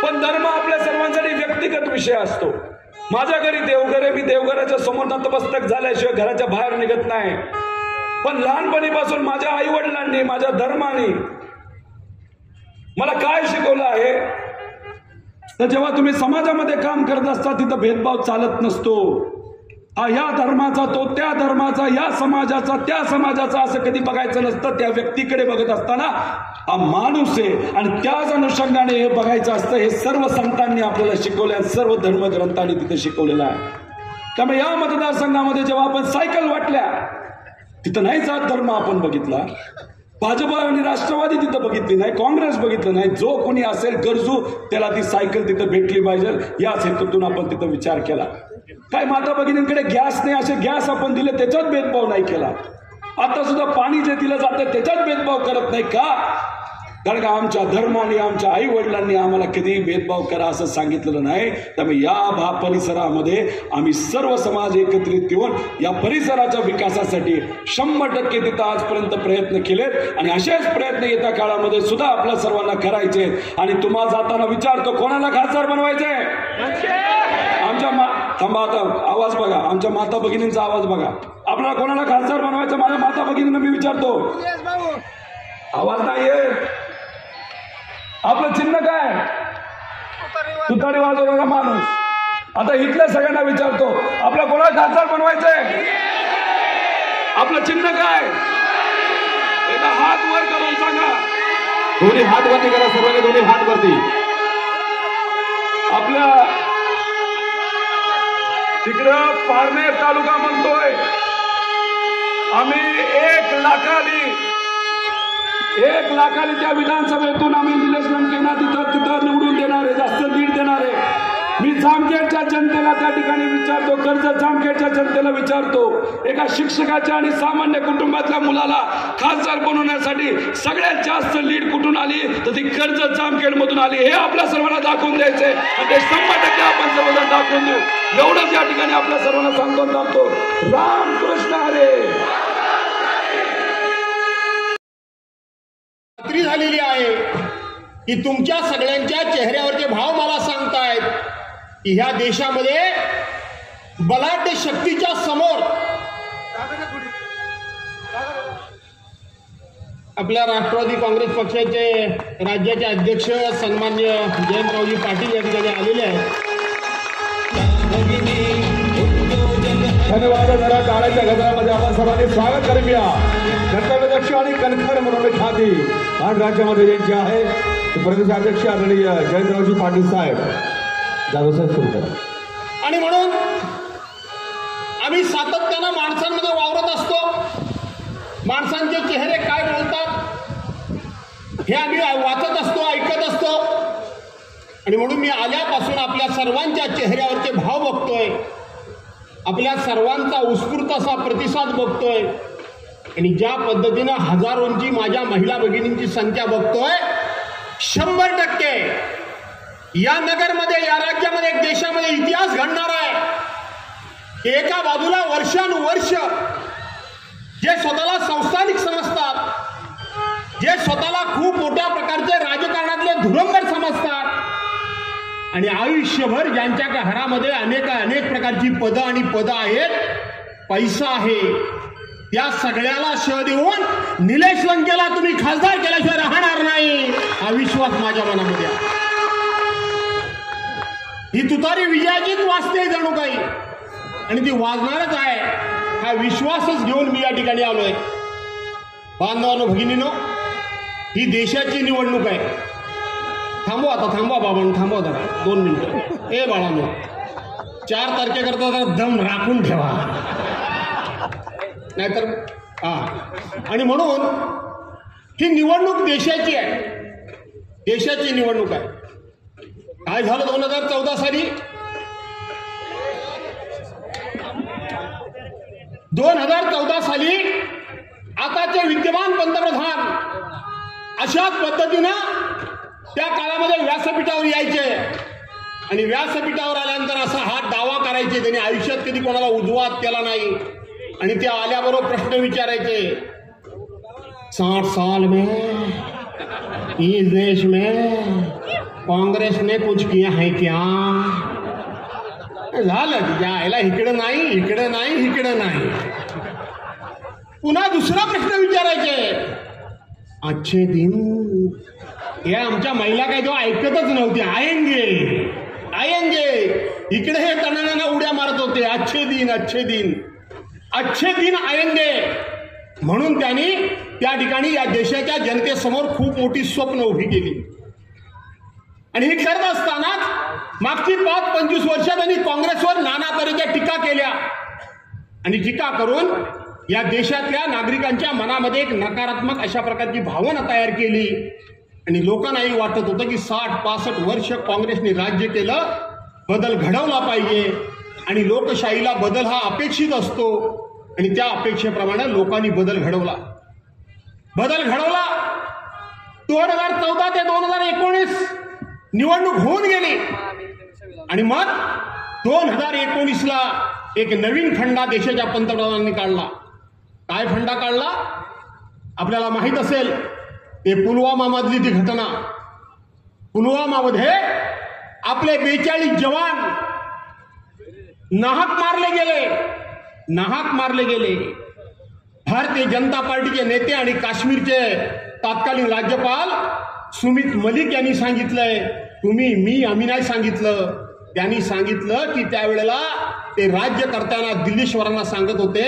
पण धर्म आपल्या सर्वांसाठी व्यक्तिगत विषय असतो. माझ्या घरी देवघर आहे, मी देवघराच्या समोर नतमस्तक झाल्याशिवाय घराच्या बाहेर निघत नाही. पण लहानपणीपासून माझ्या आई वडिलांनी, माझ्या धर्माने मला काय शिकवलं आहे तर जेव्हा तुम्ही समाजामध्ये काम करत असता तिथं भेदभाव चालत नसतो. हा या धर्माचा, तो त्या धर्माचा, या समाजाचा त्या समाजाचा असं कधी बघायचं नसतं. त्या व्यक्तीकडे बघत असताना हा माणूस आहे आणि त्याच अनुषंगाने हे बघायचं असतं. हे सर्व संतांनी आपल्याला शिकवलं, सर्व धर्मग्रंथांनी तिथे शिकवलेलं आहे. त्यामुळे या मतदारसंघामध्ये जेव्हा आपण सायकल वाटल्या तिथं नाही जात धर्म आपण बघितला, भाजप आणि राष्ट्रवादी तिथं बघितली नाही, काँग्रेस बघितलं नाही. जो कोणी असेल गरजू त्याला ती सायकल तिथं भेटली पाहिजे याच हेतूतून आपण तिथं विचार केला. काय माता भगिनींकडे गॅस नाही, असे गॅस आपण दिले, त्याच्यात भेदभाव नाही केला. आता सुद्धा पाणी जे दिलं जातं त्याच्यात भेदभाव करत नाही का? कारण का आमच्या धर्माने, आमच्या आई वडिलांनी आम्हाला कधीही भेदभाव करा असं सांगितलेलं नाही. त्यामुळे या परिसरामध्ये आम्ही सर्व समाज एकत्रित येऊन या परिसराच्या विकासासाठी 100% तिथं आजपर्यंत प्रयत्न केलेत आणि असेच प्रयत्न येत्या काळामध्ये सुद्धा आपल्या सर्वांना करायचे. आणि तुम्हाला जाताना विचारतो, कोणाला खासदार बनवायचंय? आमच्या थांबा, आता आवाज बघा, आमच्या माता भगिनींचा आवाज बघा. आपल्याला कोणाला खासदार बनवायचं? माझ्या माता भगिनींना मी विचारतो. आवाज नाहीये. आपलं चिन्ह काय? तुतारी वाजवणारा माणूस. आता इथल्या सगळ्यांना विचारतो, आपला कोणाला खासदार बनवायचंय? आपलं चिन्ह काय? एकदा हात वर करून सांगा. दोन्ही हात वरती करा, सर्वांनी दोन्ही हात वरती. आपल्या तिकडं पारनेर तालुका म्हणतोय आम्ही 1 लाखाली त्या विधानसभेतून आम्ही निलेश लंकेंना तिथं निवडून देणार आहे, जास्त लीड देणार आहे. मी जामखेडच्या जनतेला त्या ठिकाणी विचारतो, कर्जत जामखेडच्या जनतेला विचारतो, एका शिक्षकाच्या आणि सामान्य कुटुंबातल्या मुलाला खासदार बनवण्यासाठी सगळ्यात जास्त लीड कुठून आली तर ती कर्जत जामखेड मधून आली. हे आपल्या सर्वांना दाखवून द्यायचंय आणि ते 100% आपण सर्वजण दाखवून देऊ. एवढंच या ठिकाणी आपल्या सर्वांना सांगतो. रामकृष्ण हरे. खात्री झालेली आहे की तुमच्या सगळ्यांच्या चेहऱ्यावरचे भाव मला सांगतायत की ह्या देशामध्ये बलाढ्य शक्तीच्या समोर आपल्या राष्ट्रवादी काँग्रेस पक्षाचे राज्याचे अध्यक्ष सन्मान्य जयंतरावजी पाटील या ठिकाणी आलेले आहेत. धन्यवाद. जरा टाळ्याच्या गजरामध्ये आपण सर्वांनी स्वागत करूया. कर्तव्यदक्ष आणि कणखर म्हणून ख्याती आणि राज्यामध्ये ज्यांची आहे ते प्रदेशाध्यक्ष आदरणीय जयंतरावजी पाटील साहेब. जाधव साहेब सुरू करा. आणि म्हणून आम्ही सातत्यानं माणसांमध्ये वावरत असतो. माणसांचे चेहरे काय बोलतात हे आम्ही वाचत असतो, ऐकत असतो. आणि म्हणून मी आल्यापासून आपल्या सर्वांच्या चेहऱ्यावरचे भाव बघतोय, आपल्या सर्वांचा उत्स्फूर्त असा प्रतिसाद बघतोय आणि ज्या पद्धतीनं हजारोंची माझ्या महिला भगिनींची संख्या बघतोय, 100% या नगरमध्ये, या राज्यामध्ये, एक देशामध्ये इतिहास घडणार आहे. एका बाजूला वर्षानुवर्ष जे स्वतःला संस्थानिक समजतात, जे स्वतःला खूप मोठ्या प्रकारचे राजकारणातले धुरंधर समजतात आणि आयुष्यभर ज्यांच्या घरामध्ये अनेक प्रकारची पदं आणि पदं आहेत, पैसा आहे, त्या सगळ्याला शह देऊन निलेश लंकेला तुम्ही खासदार केल्याशिवाय राहणार नाही हा विश्वास माझ्या मनामध्ये आहे. ही तुतारी विजयाचीच वाजते जणू काही आणि ती वाजणारच आहे हा विश्वासच घेऊन मी या ठिकाणी आलोय. बांधवांनो, भगिनीनो, ही देशाची निवडणूक आहे. थांबवा बाबांनो, थांबवा जरा 2 मिनिटं. ए बाळांनो, 4 तारखेकरता जरा दम राखून ठेवा, नाहीतर आणि म्हणून ही निवडणूक देशाची आहे, देशाची निवडणूक आहे. काय झालं 2014 साली? 2014 साली आताचे विद्यमान पंतप्रधान अशाच पद्धतीनं त्या काळामध्ये व्यासपीठावर यायचे आणि व्यासपीठावर आल्यानंतर असा हात दावा करायचे, त्यांनी आयुष्यात कधी कोणाला उजवात केला नाही आणि ते आल्याबरोबर प्रश्न विचारायचे, 60 साल में इस देश में कांग्रेस ने कुछ किया है क्या? झालं यायला इकडे नाही. पुन्हा दुसरा प्रश्न विचारायचे, अच्छे दिन. या आमच्या महिला काय तेव्हा ऐकतच नव्हते, आयेंगे इकडे हे तणांना उड्या मारत होते, अच्छे दिन आयेंगे. म्हणून त्यांनी त्या ठिकाणी या देशाच्या जनतेसमोर खूप मोठी स्वप्न उभी केली आणि हे करत असतानाच मागची 5-25 वर्ष त्यांनी काँग्रेसवर नाना तऱ्हेच्या टीका केल्या आणि टीका करून या देशातल्या नागरिकांच्या मनामध्ये एक नकारात्मक अशा प्रकारची भावना तयार केली आणि लोकांनाही वाटत होतं की 60-65 वर्ष काँग्रेसने राज्य केलं, बदल घडवला पाहिजे आणि लोकशाहीला बदल हा अपेक्षित असतो आणि त्या अपेक्षेप्रमाणे लोकांनी बदल घडवला. 2014 ते 2019 निवडणूक होऊन गेली आणि मग 2019ला एक नवीन फंडा देशाच्या पंतप्रधानांनी काढला. काय फंडा काढला? आपल्याला माहित असेल, ते पुलवामा मधली ती घटना. पुलवामामध्ये आपले 42 जवान नाहक मारले गेले. भारतीय जनता पार्टीचे नेते आणि काश्मीरचे तत्कालीन राज्यपाल सुमित मलिक यांनी सांगितलंय, आम्ही नाही सांगितलं. त्यांनी सांगितलं की त्यावेळेला ते राज्य करताना दिल्लीश्वरांना सांगत होते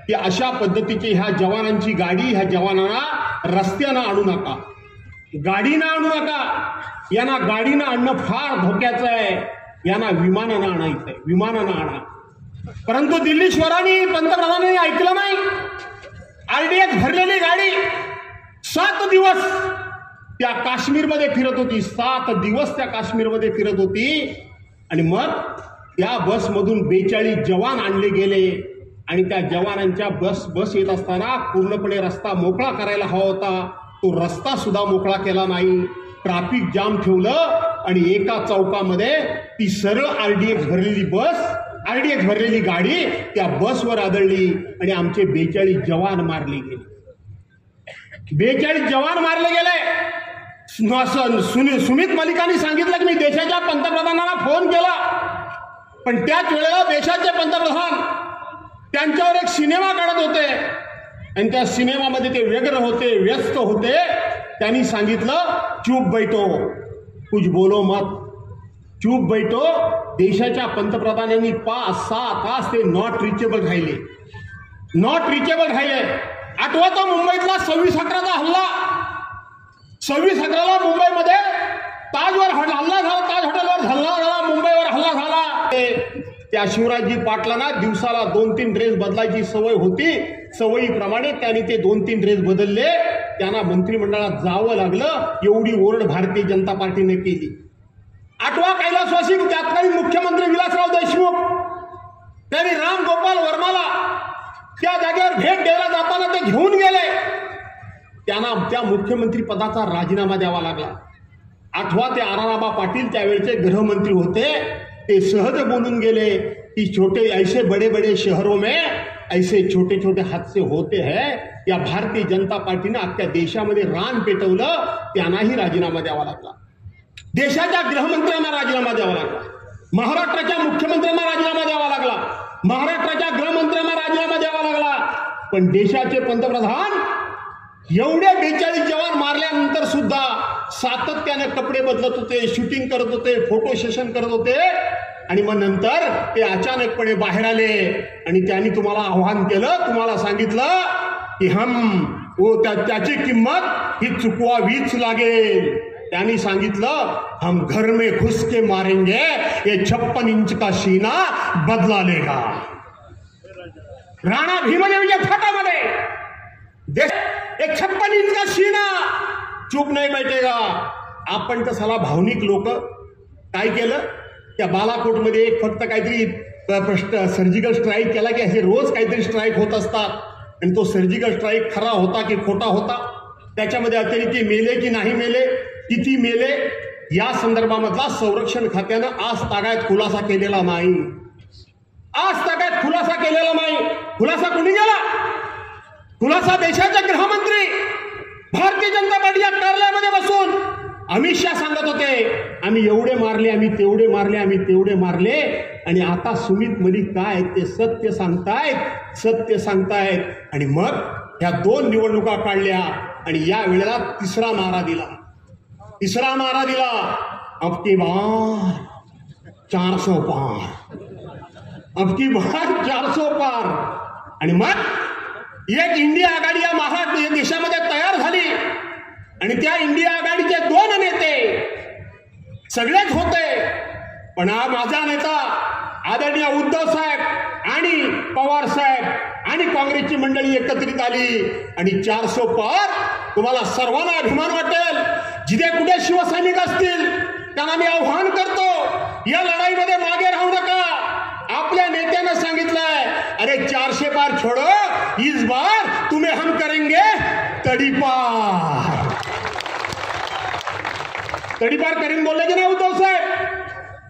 की अशा पद्धतीची ह्या जवानांची गाडी, ह्या जवानांना रस्त्यानं आणू नका, गाडीनं आणू नका. यांना गाडीनं आणणं फार धोक्याचं आहे, यांना विमानानं आणायचंय, विमानानं आणा. परंतु दिल्लीश्वरांनी, पंतप्रधानांनी ऐकलं नाही. RDX भरलेली गाडी 7 दिवस त्या काश्मीरमध्ये फिरत होती, 7 दिवस त्या काश्मीरमध्ये फिरत होती आणि मग त्या बसमधून 42 जवान आणले गेले आणि त्या जवानांच्या बस येत असताना पूर्णपणे रस्ता मोकळा करायला हवा होता, तो रस्ता सुद्धा मोकळा केला नाही. ट्रॅफिक जाम ठेवलं आणि एका चौकामध्ये ती सरळ RDX भरलेली गाडी त्या बसवर आदळली आणि आमचे 42 जवान मारले गेले. 42 जवान मारले गेले. सुमित मलिकांनी सांगितलं की मी देशाच्या पंतप्रधानांना फोन केला, पण त्याच वेळेला देशाचे पंतप्रधान त्यांच्यावर एक सिनेमा काढत होते आणि त्या सिनेमामध्ये ते व्यस्त होते. त्यांनी सांगितलं, चूप बैठो, कुछ बोलो मत, चूप बैठो. देशाच्या पंतप्रधानांनी 5-6 तास ते नॉट रिचेबल राहिले. आठवतो मुंबईतला 26/11चा हल्ला. 26/11ला मुंबईमध्ये ताजवर हल्ला झाला, ताज हॉटेलवर हल्ला झाला, मुंबईवर हल्ला झाला. त्या शिवराजजी पाटलांना दिवसाला 2-3 ड्रेस बदलायची सवय होती. सवयीप्रमाणे त्यांनी ते 2-3 ड्रेस बदलले. त्यांना मंत्रिमंडळात जावं लागलं. एवढी ओरड भारतीय जनता पार्टीने केली आठवा कैलासवासी तत्कालीन मुख्यमंत्री विलासराव देशमुख त्यांनी राम गोपाल वर्माला त्या जागेवर भेट द्यायला जाताना ते घेऊन गेले. त्यांना त्या मुख्यमंत्री पदाचा राजीनामा द्यावा लागला. आठवा ते आराराबा पाटील त्यावेळेचे गृहमंत्री होते. ते सहज बोलून गेले की छोटे ऐसे बड़े बड़े शहरों में ऐसे छोटे छोटे हादसे होते हैं. या भारतीय जनता पार्टीने अख्ख्या देशामध्ये रान पेटवलं. त्यांनाही राजीनामा द्यावा लागला. देशाच्या गृहमंत्र्यांना राजीनामा द्यावा लागला. महाराष्ट्राच्या मुख्यमंत्र्यांना राजीनामा द्यावा लागला. महाराष्ट्राच्या गृहमंत्र्यांना राजीनामा द्यावा लागला. पण देशाचे पंतप्रधान एवढे 42 जवान मारल्यानंतर सुद्धा सातत्याने कपडे बदलत होते, शूटिंग करत होते, फोटो सेशन करत होते. आणि मग नंतर ते अचानकपणे बाहेर आले आणि त्यांनी तुम्हाला आव्हान केलं, तुम्हाला सांगितलं की त्याची किंमत ही चुकवावीच लागेल. त्यांनी सांगितलं हम घर में घुस के मारेंगे, ये 56 इंच का सीना बदला लेगा. राणा भीमदेवच्या थाटामध्ये एक 56 इंच का सीना चुप नाही बैठेगा. आपण तर साला भावनिक लोक काय केलं, त्या बालाकोटमध्ये एक फक्त काहीतरी सर्जिकल स्ट्राईक केला की असे रोज काहीतरी स्ट्राईक होत असतात. आणि तो सर्जिकल स्ट्राईक खरा होता की खोटा होता, त्याच्यामध्ये अतिरेकी मेले की नाही मेले, किती मेले, या संदर्भामधला संरक्षण खात्यानं आज तागायत खुलासा केलेला नाही. आज तागायत खुलासा केलेला नाही. खुलासा कोणी केला? खुलासा देशाचे गृहमंत्री भारतीय जनता पार्टीच्या कार्यालयामध्ये बसून अमित शहा सांगत होते आम्ही एवढे मारले, आम्ही तेवढे मारले, आम्ही तेवढे मारले. आणि आता सुमित मलिक काय ते सत्य सांगतायत. आणि मग ह्या 2 निवडणुका काढल्या आणि या वेळेला तिसरा नारा दिला. अब की बार 400 पार, अब की बार 400 पार. आणि मग एक इंडिया आघाडी या महाराष्ट्र देशामध्ये तयार झाली. आणि त्या इंडिया आघाडीचे 2 नेते सगळेच होते. पण हा माझा नेता आदरणीय उद्धव साहेब आणि पवार साहेब आणि काँग्रेसची मंडळी एकत्रित आली आणि 400 पार. तुम्हाला सर्वांना अभिमान वाटेल. जिथे कुठे शिवसैनिक असतील त्यांना मी आव्हान करतो, या लढाईमध्ये मागे राहू नका. आपल्या नेत्यानं सांगितलंय अरे 400 पार छोड़ो, इस बार तुम्हें हम करेंगे तडीपार. तडीपार करीन बोलले की नाही उद्धव साहेब.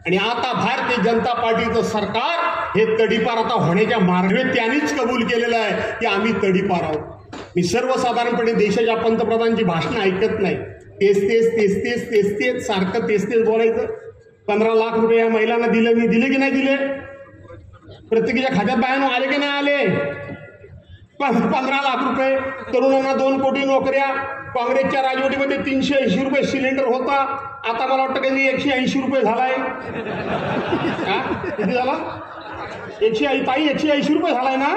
आणि आता भारतीय जनता पार्टीचं सरकार हे तडीपार आता होण्याच्या मार्गाने त्यांनीच कबूल केलेलं आहे की आम्ही तडीपार आहोत. मी सर्वसाधारणपणे देशाच्या पंतप्रधानांची भाषणं ऐकत नाही. तेच सारखं तेच बोलायचं. 15 लाख रुपये या महिलांना दिले, मी दिले की नाही दिले, प्रत्येकाच्या खात्यात बाहेर आले की नाही आले. 15 लाख रुपये, तरुणांना 2 कोटी नोकऱ्या. काँग्रेसच्या राजवटीमध्ये 380 रुपये सिलेंडर होता, आता मला वाटतं काही 180 रुपये झालाय. किती झाला? 180 रुपये झालाय ना.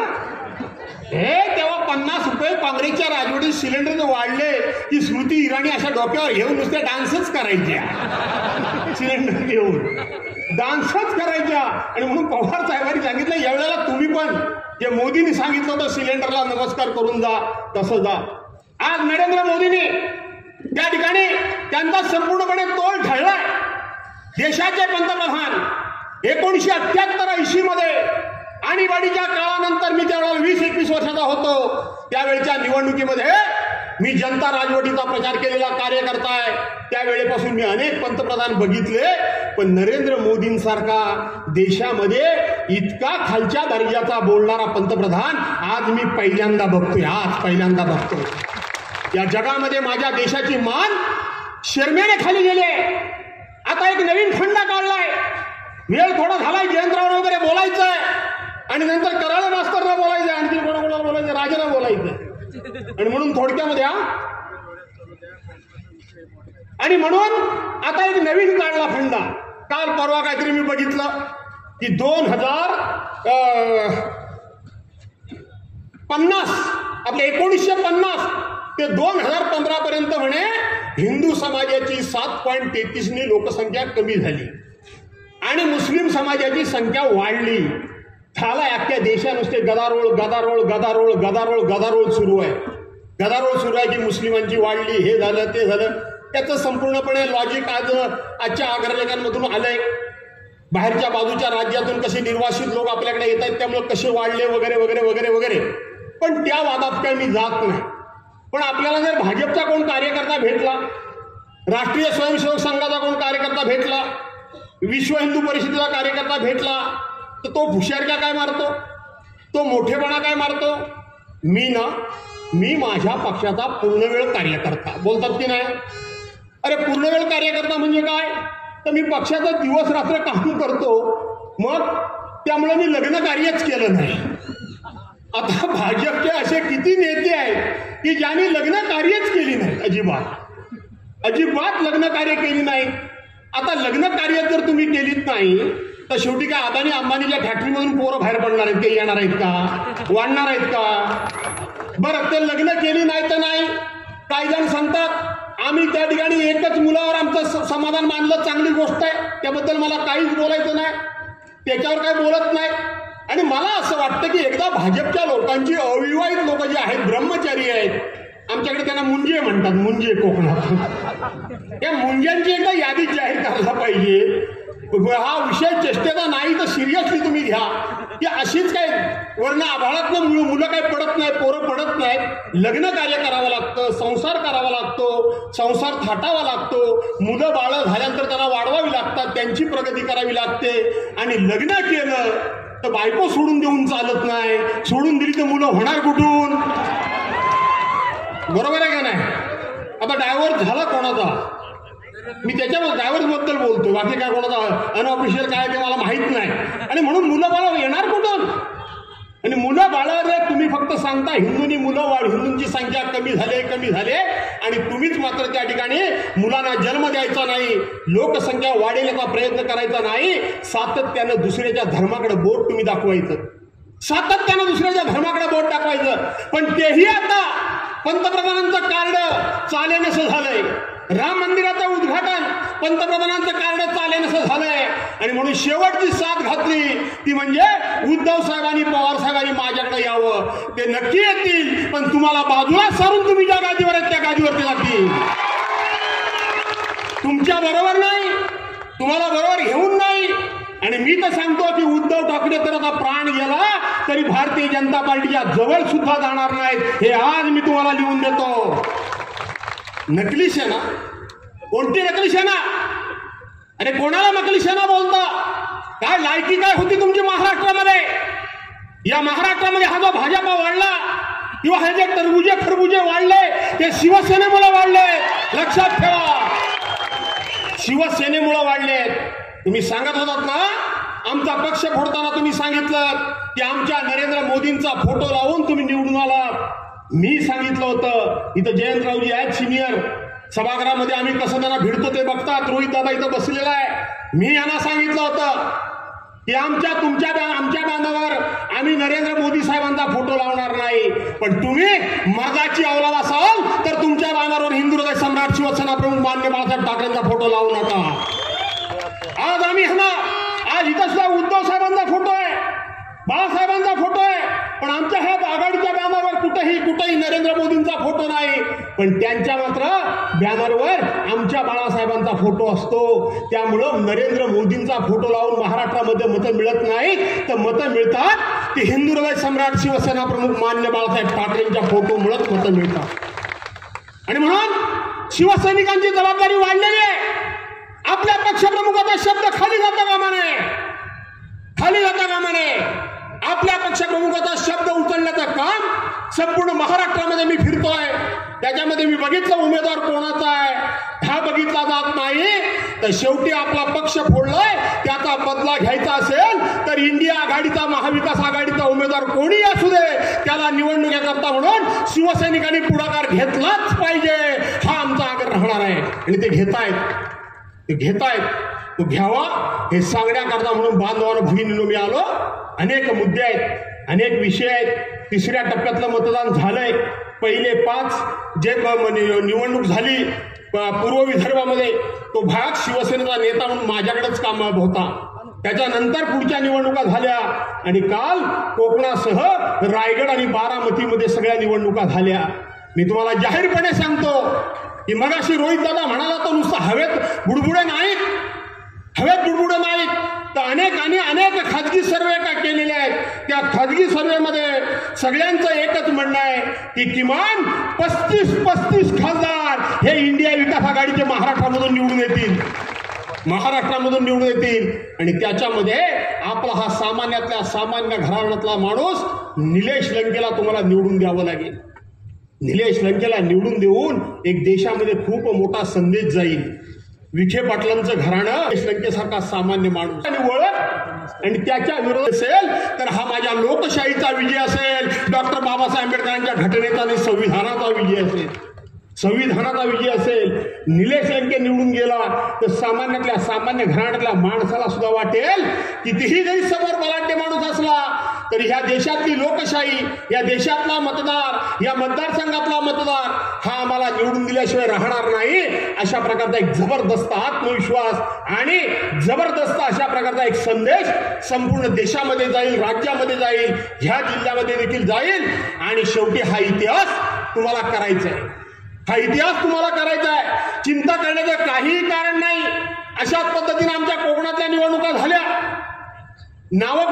हे तेव्हा 50 रुपये काँग्रेसच्या राजवटीत सिलेंडर वाढले की स्मृती इराणी अशा डोक्यावर घेऊन नुसत्या डान्सच करायच्या. सिलेंडर घेऊन डान्सच करायच्या. आणि म्हणून पवार साहेबांनी सांगितलं यावेळेला तुम्ही पण जे मोदींनी सांगितलं होतं सिलेंडरला नमस्कार करून जा तसं जा. आज नरेंद्र मोदींनी त्या ठिकाणी त्यांचा संपूर्णपणे तोल ढळलाय. देशाचे पंतप्रधान 1978-80 मध्ये आणीबाणीच्या काळानंतर मी त्यावेळेला 20-21 वर्षाचा होतो. त्यावेळच्या निवडणुकीमध्ये मी जनता राजवटीचा प्रचार केलेला कार्यकर्ता आहे. त्यावेळेपासून मी अनेक पंतप्रधान बघितले, पण नरेंद्र मोदींसारखा देशामध्ये इतका खालच्या दर्जाचा बोलणारा पंतप्रधान आज मी पहिल्यांदा बघतोय. या जगामध्ये माझ्या देशाची मान शर्मेने खाली गेले. आता एक नवीन फंडा काढलाय. वेळ थोडा झालाय जयंतराव वगैरे बोलायचंय आणि नंतर कराळे मास्तरला बोलायचंय, आणखी कोणाकोणाला बोलायचं, राजाला बोलायचंय. आणि म्हणून थोडक्यामध्ये आणि म्हणून आता एक नवीन काढला फंडा. काल परवा काहीतरी मी बघितलं की 1950 ते 2015 पर्यंत म्हणे हिंदू समाजाची 7.33 लोकसंख्या कमी झाली आणि मुस्लिम समाजाची संख्या वाढली. झाला अख्ख्या देशात नुसते गदारोळ सुरू आहे. की मुस्लिमांची वाढली, हे झालं ते झालं. त्याचं संपूर्णपणे लॉजिक आजच्या अग्रलेखांमधून आलंय. बाहेरच्या बाजूच्या राज्यातून कसे निर्वासित लोक आपल्याकडे येत आहेत त्यामुळे कसे वाढले वगैरे वगैरे वगैरे वगैरे. पण त्या वादात काही मी जात नाही. पण आपल्याला जर भाजपचा कोण कार्यकर्ता भेटला, राष्ट्रीय स्वयंसेवक संघाचा कोण कार्यकर्ता भेटला, विश्व हिंदू परिषदेचा कार्यकर्ता भेटला, तर तो हुशारक्या काय मारतो, तो मोठेपणा काय मारतो. मी माझ्या पक्षाचा पूर्णवेळ कार्यकर्ता बोलतात की नाही. अरे पूर्णवेळ कार्यकर्ता म्हणजे काय, तर मी पक्षाचा दिवस रात्र काम करतो, मग त्यामुळे मी लग्न कार्यच केलं नाही. आता भाजपचे असे किती नेते आहेत की ज्यांनी लग्न कार्यच केली नाही, अजिबात लग्न कार्य केली नाही. आता लग्न कार्य जर तुम्ही केलीत नाही तर शेवटी काय अदानी अंबानीच्या फॅक्टरीमधून पोरं बाहेर पडणार आहेत, काही येणार आहेत का, वाढणार आहेत का. बरं ते लग्न केली नाही तर नाही. काही जण सांगतात आम्ही त्या ठिकाणी एकच मुलावर आमचं समाधान मानलं, चांगली गोष्ट आहे, त्याबद्दल मला काहीच बोलायचं नाही, त्याच्यावर काय बोलत नाही. आणि मला असं वाटतं की एकदा भाजपच्या लोकांची अविवाहित लोक जे आहेत, ब्रह्मचारी आहेत, आमच्याकडे त्यांना मुंजे म्हणतात, मुंजे कोकणात, त्या मुंज्यांची एकदा यादी जाहीर करायला पाहिजे. हा विषय चेष्टेचा नाही तर सिरियसली तुम्ही घ्या की अशीच काय वर्ण आभाळातनं मुलं काय पडत नाही, पोरं पडत नाहीत. लग्न कार्य करावं लागतं, संसार करावा लागतो, संसार थाटावा लागतो, मुलं बाळं झाल्यानंतर त्यांना वाढवावी लागतात, त्यांची प्रगती करावी लागते. आणि लग्न केलं तर बायको सोडून देऊन चालत नाही, सोडून दिली तर मुलं होणार कुठून. बरोबर आहे का नाही. आता डायव्हर्स झाला कोणाचा, मी त्याच्यावर डायव्हर्स बद्दल बोलतो, बाकी काय कोणाचा अनऑफिशियल काय ते मला माहित नाही. आणि म्हणून मुलं बाळ येणार कुठून. आणि मुलं बाळाला तुम्ही फक्त सांगता हिंदूंनी मुलं वाढ, हिंदूंची संख्या कमी झाले आणि तुम्हीच मात्र त्या ठिकाणी मुलांना जन्म द्यायचा नाही, लोकसंख्या वाढेल याचा प्रयत्न करायचा नाही. सातत्यानं दुसऱ्याच्या धर्माकडे बोट तुम्ही दाखवायचं, सातत्यानं दुसऱ्याच्या धर्माकडे बोट दाखवायचं. पण तेही आता पंतप्रधानांचं कार्ड चालेनसं झालंय. राम मंदिराचं उद्घाटन पंतप्रधानांचं कार्ड चालेनसं झालंय. आणि म्हणून शेवटची साथ घातली ती म्हणजे उद्धव साहेबांनी, पवार साहेबांनी माझ्याकडे यावं. ते नक्की येतील, पण तुम्हाला बाजूला सारून तुम्ही ज्या गादीवर आहेत त्या गादीवरती लागतील. तुमच्या बरोबर नाही, तुम्हाला बरोबर घेऊन नाही. आणि मी तर सांगतो की उद्धव ठाकरे तर आता प्राण गेला तरी भारतीय जनता पार्टीच्या जवळ सुद्धा जाणार नाहीत, हे आज मी तुम्हाला लिहून देतो. नकली सेना, कोणती नकली सेना. अरे कोणाला नकली सेना बोलता. काय लायकी काय होती तुमची महाराष्ट्रामध्ये. या महाराष्ट्रामध्ये हा जो भाजपा वाढला किंवा हे जे टरबुजे खरबुजे वाढले ते शिवसेनेमुळे वाढले. लक्षात ठेवा, शिवसेनेमुळे वाढले. तुम्ही सांगत होतात ना, आमचा पक्ष फोडताना तुम्ही सांगितलं की आमच्या नरेंद्र मोदींचा फोटो लावून तुम्ही निवडून आलात. मी सांगितलं होतं, इथं जयंतरावजी आहेत सिनियर, सभागृहामध्ये आम्ही कसं त्यांना भिडतो ते बघतात, रोहित दादा इथं बसलेला आहे. मी यांना सांगितलं होतं की आमच्या बांधावर आम्ही नरेंद्र मोदी साहेबांचा फोटो लावणार नाही, पण तुम्ही मर्दाची औलाद असाल तर तुमच्या बांधावर हिंदू हृदय सम्राट शिवसेना प्रमुख मान्य बाळासाहेब ठाकरेंचा फोटो लावू नका. आज आम्ही आज इथं सुद्धा उद्धव साहेबांचा फोटो आहे, बाळासाहेबांचा फोटो आहे, पण आमच्या ह्या आघाडीच्या बॅनरवर कुठेही नरेंद्र मोदींचा फोटो नाही. पण त्यांच्या मात्र बॅनरवर आमच्या बाळासाहेबांचा फोटो असतो. त्यामुळं नरेंद्र मोदींचा फोटो लावून महाराष्ट्रामध्ये मतं मिळत नाही, तर मतं मिळतात ते हिंदू हृदय सम्राट शिवसेना प्रमुख मान्य बाळासाहेब ठाकरेंच्या फोटोमुळेच मतं मिळतात. आणि म्हणून शिवसैनिकांची जबाबदारी वाढलेली आहे. आपल्या पक्षप्रमुखाचा शब्द खाली जाता कामा नये. आपल्या पक्षप्रमुखाचा शब्द उचलण्याचं काम संपूर्ण महाराष्ट्रामध्ये मी फिरतोय. त्याच्यामध्ये मी बघितलं उमेदवार कोणाचा आहे, हा बघितला जात नाही. तर शेवटी आपला पक्ष फोडलाय, त्याचा बदला घ्यायचा असेल तर इंडिया आघाडीचा, महाविकास आघाडीचा उमेदवार कोणी असू दे, त्याला निवडणुकीकरता म्हणून शिवसैनिकांनी पुढाकार घेतलाच पाहिजे, हा आमचा आग्रह राहणार आहे. आणि ते घेतायत, तो घ्यावा हे सांगण्याकरता म्हणून बांधवांनो भगिनींनो मी आलो. अनेक मुद्दे आहेत, अनेक विषय आहेत. तिसऱ्या टप्प्यातलं मतदान झालंय. पहिले 5 जे निवडणूक झाली पूर्व विदर्भामध्ये, तो भाग शिवसेनेचा नेता म्हणून माझ्याकडेच कामात होता. त्याच्यानंतर पुढच्या निवडणुका झाल्या आणि काल कोकणासह रायगड आणि बारामतीमध्ये सगळ्या निवडणुका झाल्या. मी तुम्हाला जाहीरपणे सांगतो की मगाशी रोहित दादा म्हणाला तो नुसतं हवेत बुडबुडे नाहीत, तर अनेक खाजगी सर्वे का केलेले आहेत. त्या खाजगी सर्वेमध्ये सगळ्यांचं एकच म्हणणं आहे की किमान 35 खासदार हे इंडिया विकास आघाडीचे महाराष्ट्रामधून निवडून येतील. आणि त्याच्यामध्ये आपला हा सामान्यातल्या सामान्य घराण्यातला माणूस निलेश लंकेला तुम्हाला निवडून द्यावं लागेल. निलेश लंकेला निवडून देऊन एक देशामध्ये खूप मोठा संदेश जाईल. विखे पाटलांचं घराणं निलेश लंकेसारखा सामान्य माणूस आणि ओळख आणि त्याच्या विरोध असेल तर हा माझ्या लोकशाहीचा विजय असेल, डॉक्टर बाबासाहेब आंबेडकरांच्या घटनेचा आणि संविधानाचा विजय असेल. निलेश लंके निवडून गेला तर सामान्य घराण्यातल्या माणसाला सुद्धा वाटेल कितीही जरी समोर बलाढ्य माणूस असला तरी ह्या देशातली लोकशाही, या देशातला मतदार, या मतदारसंघातला मतदार हा आम्हाला निवडून दिल्याशिवाय राहणार नाही. अशा प्रकारचा एक जबरदस्त आत्मविश्वास आणि जबरदस्त अशा प्रकारचा एक संदेश संपूर्ण देशामध्ये जाईल, राज्यामध्ये जाईल, ह्या जिल्ह्यामध्ये देखील जाईल. आणि शेवटी हा इतिहास तुम्हाला करायचा आहे. चिंता करण्याचं काहीही कारण नाही. अशाच पद्धतीने आमच्या कोकणातल्या निवडणुका झाल्या. नावं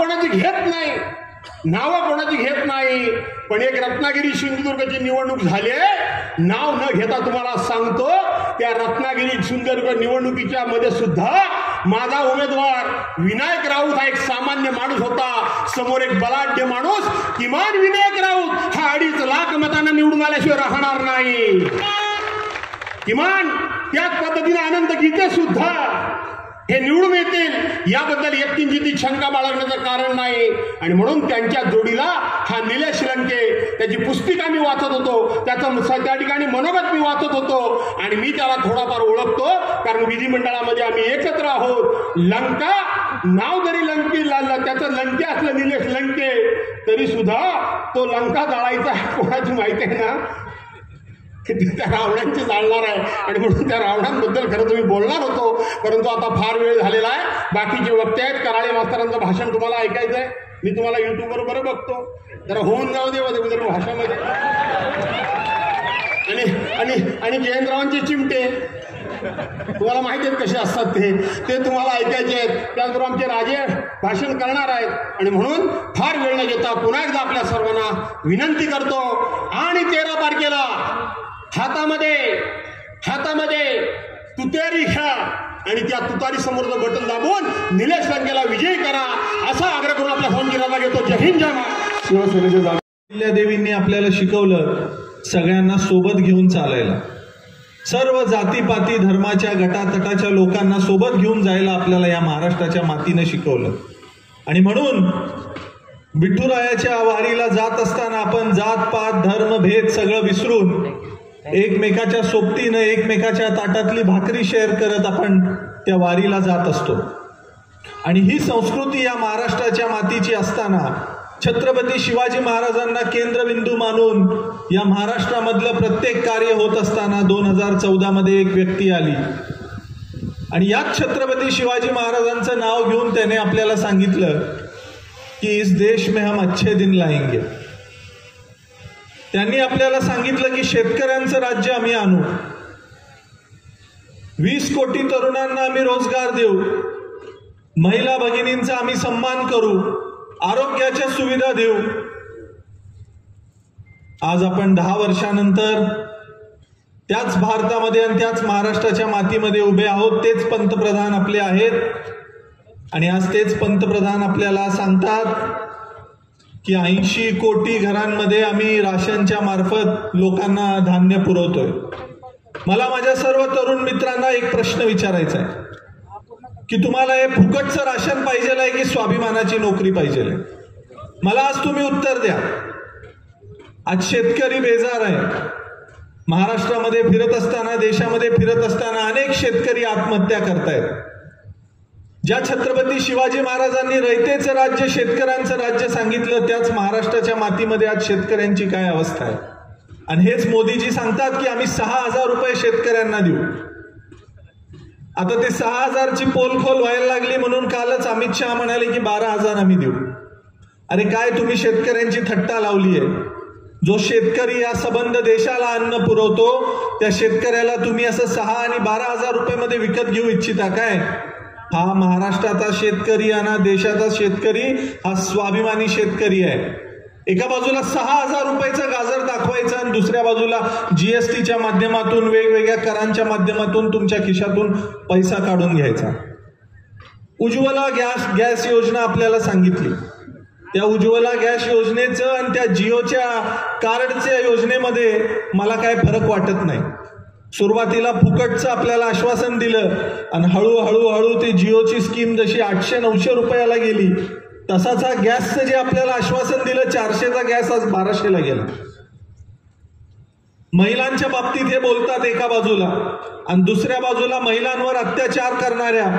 कोणाची घेत नाही, पण एक रत्नागिरी सिंधुदुर्गची निवडणूक झाली आहे. नाव न घेता तुम्हाला सांगतो, त्या रत्नागिरी सिंधुदुर्ग निवडणुकीच्या मध्ये सुद्धा माझा उमेदवार विनायक राऊत हा एक सामान्य माणूस होता. समोर एक बलाढ्य माणूस, किमान विनायक राऊत हा 2.5 लाख मतांना निवडून आल्याशिवाय राहणार नाही. किमान त्याच पद्धतीने अनंत गीते सुद्धा हे निवडून येतील याबद्दल एककिंचित शंका बाळगण्याचं कारण नाही. आणि म्हणून त्यांच्या जोडीला हा निलेश लंके, त्याची पुस्तिका मी वाचत होतो, त्याचं त्या ठिकाणी मनोगत मी वाचत होतो आणि मी त्याला थोडाफार ओळखतो, कारण विधिमंडळामध्ये आम्ही एकत्र आहोत. लंका नाव जरी त्याचं लंके असलं निलेश लंके, तरी सुद्धा तो लंका जाळायचा कोणाची माहिती आहे ना, त्या रावणांची जाळणार आहे. आणि म्हणून त्या रावणांबद्दल खरं तुम्ही बोलणार होतो, परंतु आता फार वेळ झालेला आहे. बाकीचे वक्ते आहेत, कराळे मास्तरांचं भाषण तुम्हाला ऐकायचं आहे. मी तुम्हाला युट्यूबवर बरं बघतो, जरा होऊन जाऊ दे विदर्भ भाषामध्ये. आणि जयंतरावांचे चिमटे तुम्हाला माहिती आहेत कसे असतात ते तुम्हाला ऐकायचे आहेत. त्याचबरोबर आमचे राजे भाषण करणार आहेत. आणि म्हणून फार वेळ न घेता पुन्हा एकदा आपल्या सर्वांना विनंती करतो, आणि 13 तारखेला हातामध्ये तुतारी घ्या आणि त्या तुतारी समोरचं बटन दाबून निलेश लंकेला विजयी करा, असा आग्रह करून आपल्या संगिराला घेतो. जय हिंद, जय महाराष्ट्र. शिवसेनेच्या देवींनी आपल्याला शिकवलं सगळ्यांना सोबत घेऊन चालायला. सर्व जातीपाती धर्माच्या गटातटाच्या लोकांना सोबत घेऊन जायला आपल्याला या महाराष्ट्राच्या मातीनं शिकवलं. आणि म्हणून विठुरायाच्या वारीला जात असताना आपण जातपात धर्म भेद सगळं विसरून एकमेकाच्या सोबतीनं एकमेकाच्या ताटातली भाकरी शेअर करत आपण त्या वारीला जात असतो. आणि ही संस्कृती या महाराष्ट्राच्या मातीची असताना छत्रपती शिवाजी महाराजांना केंद्रबिंदू मानून या महाराष्ट्रामधलं प्रत्येक कार्य होत असताना 2014 मध्ये एक व्यक्ती आली आणि याच छत्रपती शिवाजी महाराजांचं नाव घेऊन त्याने आपल्याला सांगितलं की इस देश में हम अच्छे दिन लाएंगे. त्यांनी आपल्याला सांगितलं की शेतकऱ्यांचं राज्य आम्ही आणू, 20 कोटी तरुणांना आम्ही रोजगार देऊ, महिला भगिनींचा आम्ही सन्मान करू, आरोग्याच्या सुविधा देऊ. आज आपण 10 वर्षानंतर त्याच भारतामध्ये आणि त्याच महाराष्ट्राच्या मातीमध्ये उभे आहोत. तेच पंतप्रधान आपले आहेत आणि आज तेच पंतप्रधान आपल्याला सांगतात की 80 कोटी घरांमध्ये आम्ही राशनच्या मार्फत लोकांना धान्य पुरवतोय. मला माझ्या सर्व तरुण मित्रांना एक प्रश्न विचारायचा आहे की तुम्हाला हे फुकटचं राशन पाहिजे आहे की स्वाभिमानाची नोकरी पाहिजे? मला आज तुम्ही उत्तर द्या. आज शेतकरी बेजार आहे. महाराष्ट्रामध्ये फिरत असताना, देशामध्ये फिरत असताना अनेक शेतकरी आत्महत्या करतायत. ज्या छत्रपती शिवाजी महाराजांनी रयतेचं राज्य, शेतकऱ्यांचं राज्य सांगितलं, त्याच महाराष्ट्राच्या मातीमध्ये आज शेतकऱ्यांची काय अवस्था आहे. आणि हेच मोदीजी सांगतात की आम्ही 6,000 रुपये शेतकऱ्यांना देऊ. आता ते 6,000ची पोलखोल व्हायला लागली म्हणून कालच अमित शहा म्हणाले की 12,000 आम्ही देऊ. अरे काय तुम्ही शेतकऱ्यांची थट्टा लावली आहे. जो शेतकरी या सबंध देशाला अन्न पुरवतो, त्या शेतकऱ्याला तुम्ही असं 6 आणि 12,000 रुपये विकत घेऊ इच्छिता काय? हा महाराष्ट्राचा शेतकरी आणि देशाचा शेतकरी हा स्वाभिमानी शेतकरी आहे. एका बाजूला 6,000 रुपयाचं गाजर दाखवायचं आणि दुसऱ्या बाजूला जीएसटीच्या माध्यमातून वेगवेगळ्या करांच्या माध्यमातून तुमच्या खिशातून पैसा काढून घ्यायचा. उज्ज्वला गॅस योजना आपल्याला सांगितली. त्या उज्ज्वला गॅस योजनेचं आणि त्या जिओच्या कार्डच्या योजनेमध्ये मला काय फरक वाटत नाही. सुरुवातीला फुकटचं आपल्याला आश्वासन दिलं आणि हळूहळू ती जिओची स्कीम जशी 800-900 रुपयाला गेली, तसाच गॅसचं जे आपल्याला आश्वासन दिलं 400चा गॅस आज 1200ला गेला. महिलांच्या बाबतीत हे बोलतात एका बाजूला, आणि दुसऱ्या बाजूला महिलांवर अत्याचार करणाऱ्या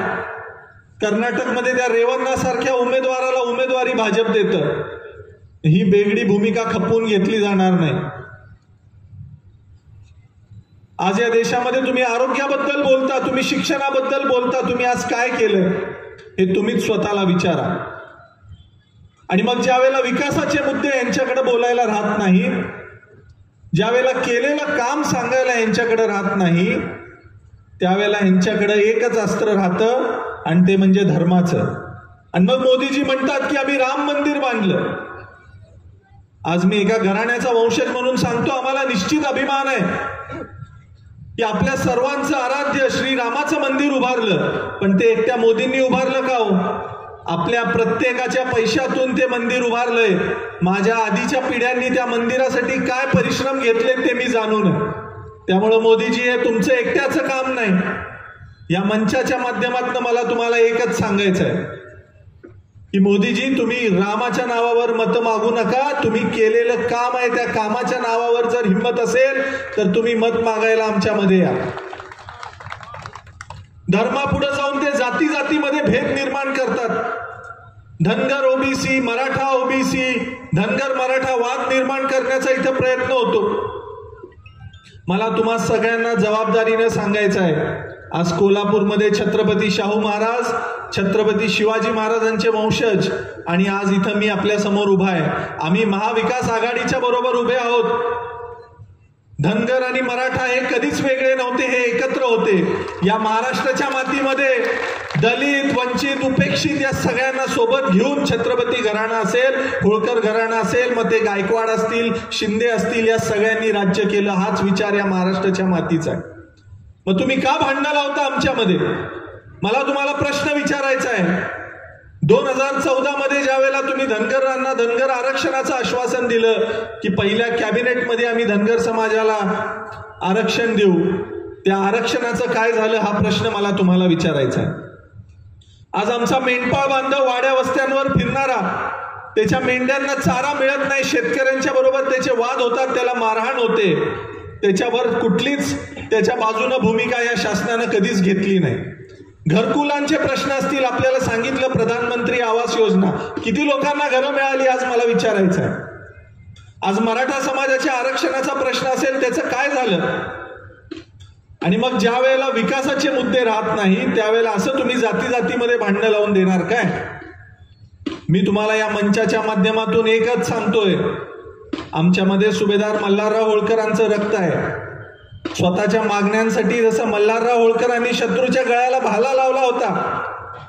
कर्नाटकमध्ये त्या रेवन्ना सारख्या उमेदवाराला उमेदवारी भाजप देतं. ही वेगळी भूमिका खपवून घेतली जाणार नाही. आज या देशामध्ये तुम्ही आरोग्याबद्दल बोलता, तुम्ही शिक्षणाबद्दल बोलता, तुम्ही आज काय केलं हे तुम्हीच स्वतःला विचारा. आणि मग ज्या वेळेला विकासाचे मुद्दे यांच्याकडे बोलायला राहत नाही, ज्या वेळेला केलेलं काम सांगायला यांच्याकडे राहत नाही, त्यावेळेला यांच्याकडे एकच अस्त्र राहतं आणि ते म्हणजे धर्माचं. आणि मग मोदीजी म्हणतात की आम्ही राम मंदिर बांधलं. आज मी एका घराण्याचा वंशज म्हणून सांगतो, आम्हाला निश्चित अभिमान आहे की आपल्या सर्वांचं आराध्य श्रीरामाचं मंदिर उभारलं. पण ते एकट्या मोदींनी उभारलं का हो? आपल्या प्रत्येकाच्या पैशातून ते मंदिर उभारलंय. माझ्या आधीच्या पिढ्यांनी त्या मंदिरासाठी काय परिश्रम घेतले ते मी जाणून. त्यामुळे मोदीजी हे तुमचं एकट्याचं काम नाही. या मंचाच्या माध्यमातून मला तुम्हाला एकच सांगायचं आहे की मोदीजी, तुम्ही रामाच्या नावावर मत मागू नका. तुम्ही केलेलं काम आहे त्या कामाच्या नावावर जर हिंमत असेल तर तुम्ही मत मागायला आमच्यामध्ये या. धर्मापुढे जाऊन ते जाती जातीमध्ये भेद निर्माण करतात. धनगर ओबीसी, मराठा ओबीसी, धनगर मराठा वाद निर्माण करण्याचा इथं प्रयत्न होतो. मला तुम्हा सगळ्यांना जबाबदारीने सांगायचं आहे, आज कोल्हापूरमध्ये छत्रपती शाहू महाराज, छत्रपती शिवाजी महाराजांचे वंशज आणि आज इथं मी आपल्या समोर उभा आहे. आम्ही महाविकास आघाडीच्या बरोबर उभे आहोत. धनगर आणि मराठा हे कधीच वेगळे नव्हते, हे एकत्र होते. या महाराष्ट्राच्या मातीमध्ये दलित, वंचित, उपेक्षित या सगळ्यांना सोबत घेऊन छत्रपती घराणा असेल, होळकर घराणा असेल, मग ते गायकवाड असतील, शिंदे असतील, या सगळ्यांनी राज्य केलं. हाच विचार या महाराष्ट्राच्या मातीचा आहे. मग तुम्ही का भांडणं लावता आमच्यामध्ये? मला तुम्हाला प्रश्न विचारायचा आहे. 2014 मध्ये ज्या वेळेला तुम्ही धनगरांना धनगर आरक्षणाचं आश्वासन दिलं की पहिल्या कॅबिनेटमध्ये आम्ही धनगर समाजाला आरक्षण देऊ, त्या आरक्षणाचं काय झालं हा प्रश्न मला तुम्हाला विचारायचा आहे. आज आमचा मेंढपाळ बांधव वाड्या वस्त्यांवर फिरणारा, त्याच्या मेंढ्यांना चारा मिळत नाही, शेतकऱ्यांच्या बरोबर त्याचे वाद होतात, त्याला मारहाण होते, त्याच्यावर कुठलीच त्याच्या बाजूने भूमिका या शासनानं कधीच घेतली नाही. घरकुलांचे प्रश्न असतील, आपल्याला सांगितलं प्रधानमंत्री आवास योजना, किती लोकांना घरं मिळाली आज मला विचारायचं आहे. आज मराठा समाजाच्या आरक्षणाचा प्रश्न असेल, त्याचं काय झालं? आणि मग ज्या वेळेला विकासाचे मुद्दे राहत नाही त्यावेळेला असं तुम्ही जाती जातीमध्ये भांडणं लावून देणार काय? मी तुम्हाला या मंचाच्या माध्यमातून एकच सांगतोय, आमच्यामध्ये सुभेदार मल्हारराव होळकरांचं रक्त आहे. स्वतःच्या मागण्यांसाठी जसं मल्हारराव होळकरांनी शत्रूच्या गळ्याला भाला लावला होता,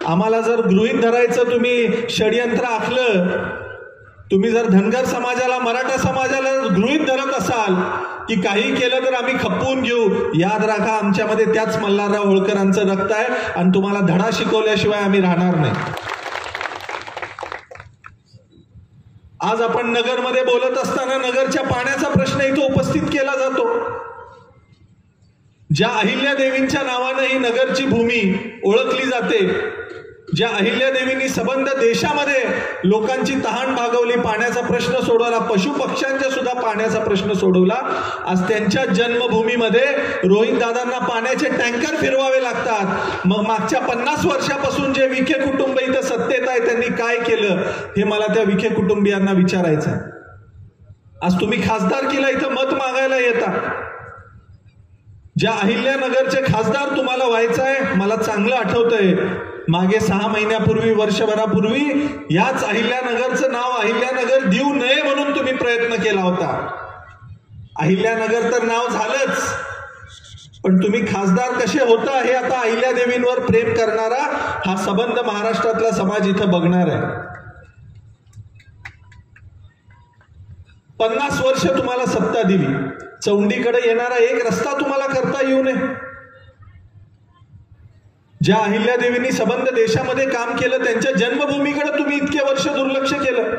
आम्हाला जर गृहीत धरायचं तुम्ही षडयंत्र आखलं, तुम्ही जर धनगर समाजाला, मराठा समाजाला गृहीत धरत असाल की काही केलं तर आम्ही खपवून घेऊ, याद राखा आमच्यामध्ये त्याच मल्हारराव होळकरांचं रक्त आहे आणि तुम्हाला धडा शिकवल्याशिवाय आम्ही राहणार नाही. आज आपण नगरमध्ये बोलत असताना नगरच्या पाण्याचा प्रश्न इथं उपस्थित केला जातो. ज्या अहिल्यादेवींच्या नावानं ही नगरची भूमी ओळखली जाते, ज्या अहिल्यादेवींनी सबंध देशामध्ये लोकांची तहान भागवली, पाण्याचा प्रश्न सोडवला, पशु पक्ष्यांचा सुद्धा पाण्याचा प्रश्न सोडवला, आज त्यांच्या जन्मभूमीमध्ये रोहित दादांना पाण्याचे टँकर फिरवावे लागतात. मग मागच्या 50 वर्षापासून जे विखे कुटुंब इथं सत्तेत आहे त्यांनी काय केलं हे मला त्या विखे कुटुंबियांना विचारायचं आहे. आज तुम्ही खासदारकीला इथं मत मागायला येता, ज्या अहिल्यानगरचे खासदार तुम्हाला व्हायचं आहे, मला चांगलं आठवतंय मागे 6 महिन्यापूर्वी, वर्षभरापूर्वी याच अहिल्यानगरचं नाव अहिल्यानगर देऊ नये म्हणून तुम्ही प्रयत्न केला होता. अहिल्यानगर तर नाव झालंच, पण तुम्ही खासदार कसे होता हे आता अहिल्यादेवींवर प्रेम करणारा हा सबंध महाराष्ट्रातला समाज इथं बघणार आहे. 50 वर्ष तुम्हाला सत्ता दिली, चौंडीकडे येणारा एक रस्ता तुम्हाला करता येऊ नये. ज्या अहिल्यादेवींनी सबंध देशामध्ये काम केलं त्यांच्या जन्मभूमीकडे तुम्ही इतके वर्ष दुर्लक्ष केलं.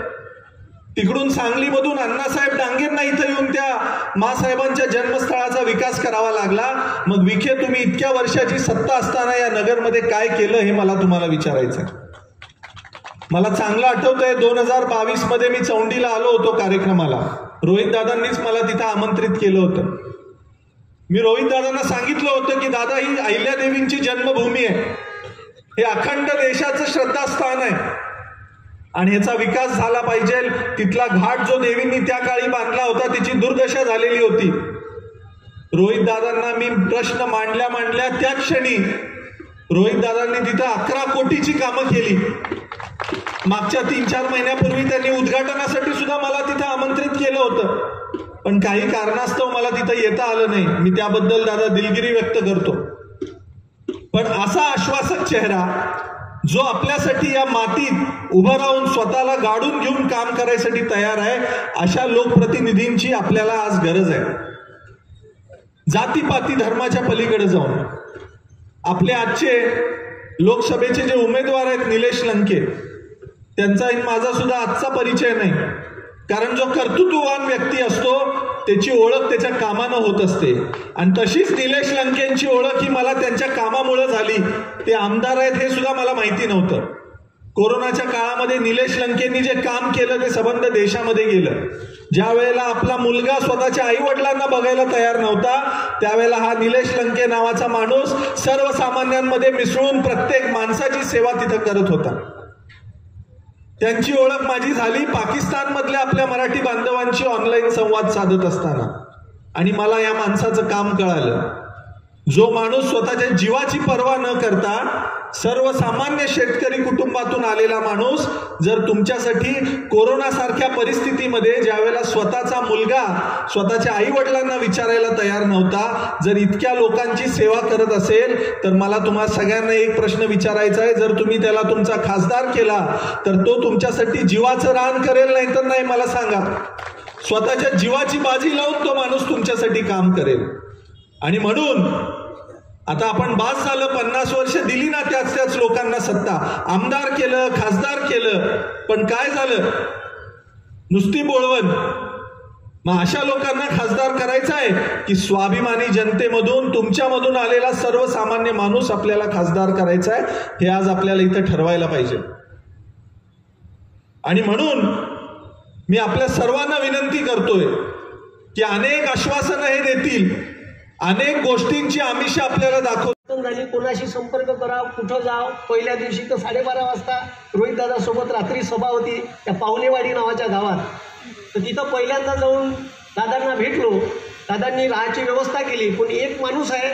तिकडून सांगलीमधून अण्णासाहेब डांगेंना इथं येऊन त्या मासाहेबांच्या जन्मस्थळाचा विकास करावा लागला. मग विखे तुम्ही इतक्या वर्षाची सत्ता असताना या नगरमध्ये काय केलं हे मला तुम्हाला विचारायचं आहे. मला चांगलं आठवतंय 2022 मध्ये मी चौंडीला आलो होतो कार्यक्रमाला. रोहित दादांनीच मला तिथं आमंत्रित केलं होतं. मी रोहित दादांना सांगितलं होतं की दादा ही अहिल्यादेवींची जन्मभूमी आहे, हे अखंड देशाचं श्रद्धास्थान आहे आणि ह्याचा विकास झाला पाहिजे. तिथला घाट जो देवींनी त्या काळी बांधला होता त्याची दुर्दशा झालेली होती. रोहित दादांना मी प्रश्न मांडल्या त्याच क्षणी रोहित दादांनी तिथं 11 कोटीची कामं केली. मागच्या 3-4 महिन्यापूर्वी त्यांनी उद्घाटनासाठी सुद्धा मला तिथं आमंत्रित केलं होतं, पण काही कारणास्तव मला तिथं येता आलं नाही. मी त्याबद्दल दादा दिलगिरी व्यक्त करतो. पण असा आश्वासक चेहरा जो आपल्यासाठी या मातीत उभं राहून स्वतःला गाडून घेऊन काम करायसाठी तयार आहे, अशा लोकप्रतिनिधींची आपल्याला आज गरज आहे. जातीपाती धर्माच्या पलीकडे जाऊन आपले आजचे लोकसभेचे जे उमेदवार आहेत निलेश लंके, त्यांचा माझा सुद्धा आजचा परिचय नाही, कारण जो कर्तृत्ववान व्यक्ती असतो त्याची ओळख त्याच्या कामानं होत असते. आणि तशीच निलेश लंकेंची ओळख ही मला त्यांच्या कामामुळे झाली. ते आमदार आहेत हे सुद्धा मला माहिती नव्हतं. कोरोनाच्या काळामध्ये निलेश लंकेंनी जे काम केलं ते सबंध देशामध्ये गेलं. ज्या वेळेला आपला मुलगा स्वतःच्या आई वडिलांना बघायला तयार नव्हता, त्यावेळेला हा निलेश लंके नावाचा माणूस सर्वसामान्यांमध्ये मिसळून प्रत्येक माणसाची सेवा तिथं करत होता. त्यांची ओळख माझी झाली पाकिस्तानमधल्या आपल्या मराठी बांधवांशी ऑनलाईन संवाद साधत असताना, आणि मला या माणसाचं काम कळालं. जो माणूस स्वतःच्या जीवाची पर्वा न करता सर्वसामान्य शेतकरी कुटुंबातून आलेला माणूस जर तुमच्यासाठी कोरोनासारख्या परिस्थितीमध्ये ज्यावेळेला स्वतःचा मुलगा स्वतःच्या आई वडिलांना विचारायला तयार नव्हता, जर इतक्या लोकांची सेवा करत असेल, तर मला तुम्हा सगळ्यांना एक प्रश्न विचारायचा आहे. जर तुम्ही त्याला तुमचा खासदार केला तर तो तुमच्यासाठी जीवाचं रान करेल, नाही तर नाही? मला सांगा. स्वतःच्या जीवाची बाजी लावून तो माणूस तुमच्यासाठी काम करेल. आणि म्हणून आता आपण बास झालं, 50 वर्ष दिली ना त्याच लोकांना सत्ता, आमदार केलं, खासदार केलं, पण काय झालं? नुसती बोळवण. मग अशा लोकांना खासदार करायचं आहे की स्वाभिमानी जनतेमधून तुमच्यामधून आलेला सर्वसामान्य माणूस आपल्याला खासदार करायचा आहे? हे आज आपल्याला इथं ठरवायला पाहिजे. आणि म्हणून मी आपल्या सर्वांना विनंती करतोय की अनेक आश्वासनं हे देतील, अनेक गोष्टींची आमिष आपल्याला दाखवतात. झाली, कोणाशी संपर्क करावं, कुठं जाव. पहिल्या दिवशी तर 12:30 वाजता रोहित दादासोबत रात्री सभा होती त्या पाहुणेवाडी नावाच्या गावात. तर तिथं पहिल्यांदा जाऊन दादांना भेटलो. दादांनी राहायची व्यवस्था केली. पण एक माणूस आहे,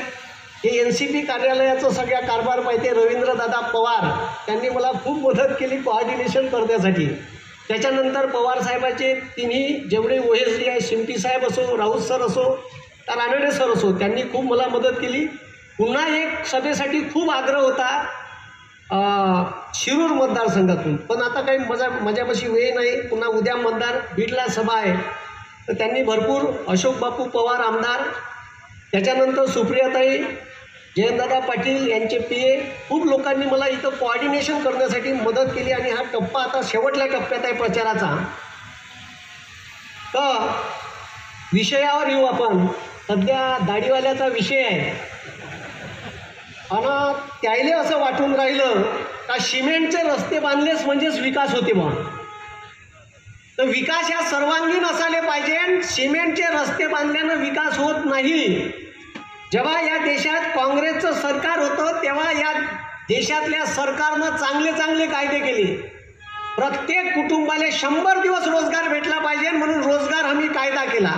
हे NCP कार्यालयाचं सगळ्या कारभार माहिती आहे, रवींद्रदादा पवार. त्यांनी मला खूप मदत केली कोऑर्डिनेशन करण्यासाठी. त्याच्यानंतर पवार साहेबाचे तिन्ही जेवढे OSD आहे, शिंपी साहेब असो, राऊत सर असो, तर रानडे सर असो, त्यांनी खूप मला मदत केली. पुन्हा एक सभेसाठी खूप आग्रह होता शिरूर मतदारसंघातून, पण आता काही माझ्यापाशी वेळ नाही. पुन्हा उद्या मतदार बीडला सभा आहे, तर त्यांनी भरपूर अशोक बापू पवार आमदार, त्याच्यानंतर सुप्रियाताई, जयंतदादा पाटील यांचे PA, खूप लोकांनी मला इथं कोऑर्डिनेशन करण्यासाठी मदत केली. आणि हा टप्पा आता शेवटल्या टप्प्यात आहे प्रचाराचा. तर विषयावर येऊ आपण. सध्या दाढीवाल्याचा विषय आहे, आणि त्याला असं वाटून राहिलं का सिमेंटचे रस्ते बांधलेच म्हणजेच विकास होते बा. तर विकास या सर्वांगीण असायला पाहिजे. सिमेंटचे रस्ते बांधल्यानं विकास होत नाही. जेव्हा या देशात काँग्रेसचं सरकार होतं तेव्हा या देशातल्या सरकारनं चांगले चांगले कायदे केले. प्रत्येक कुटुंबाला 100 दिवस रोजगार भेटला पाहिजे म्हणून रोजगार हमी कायदा केला.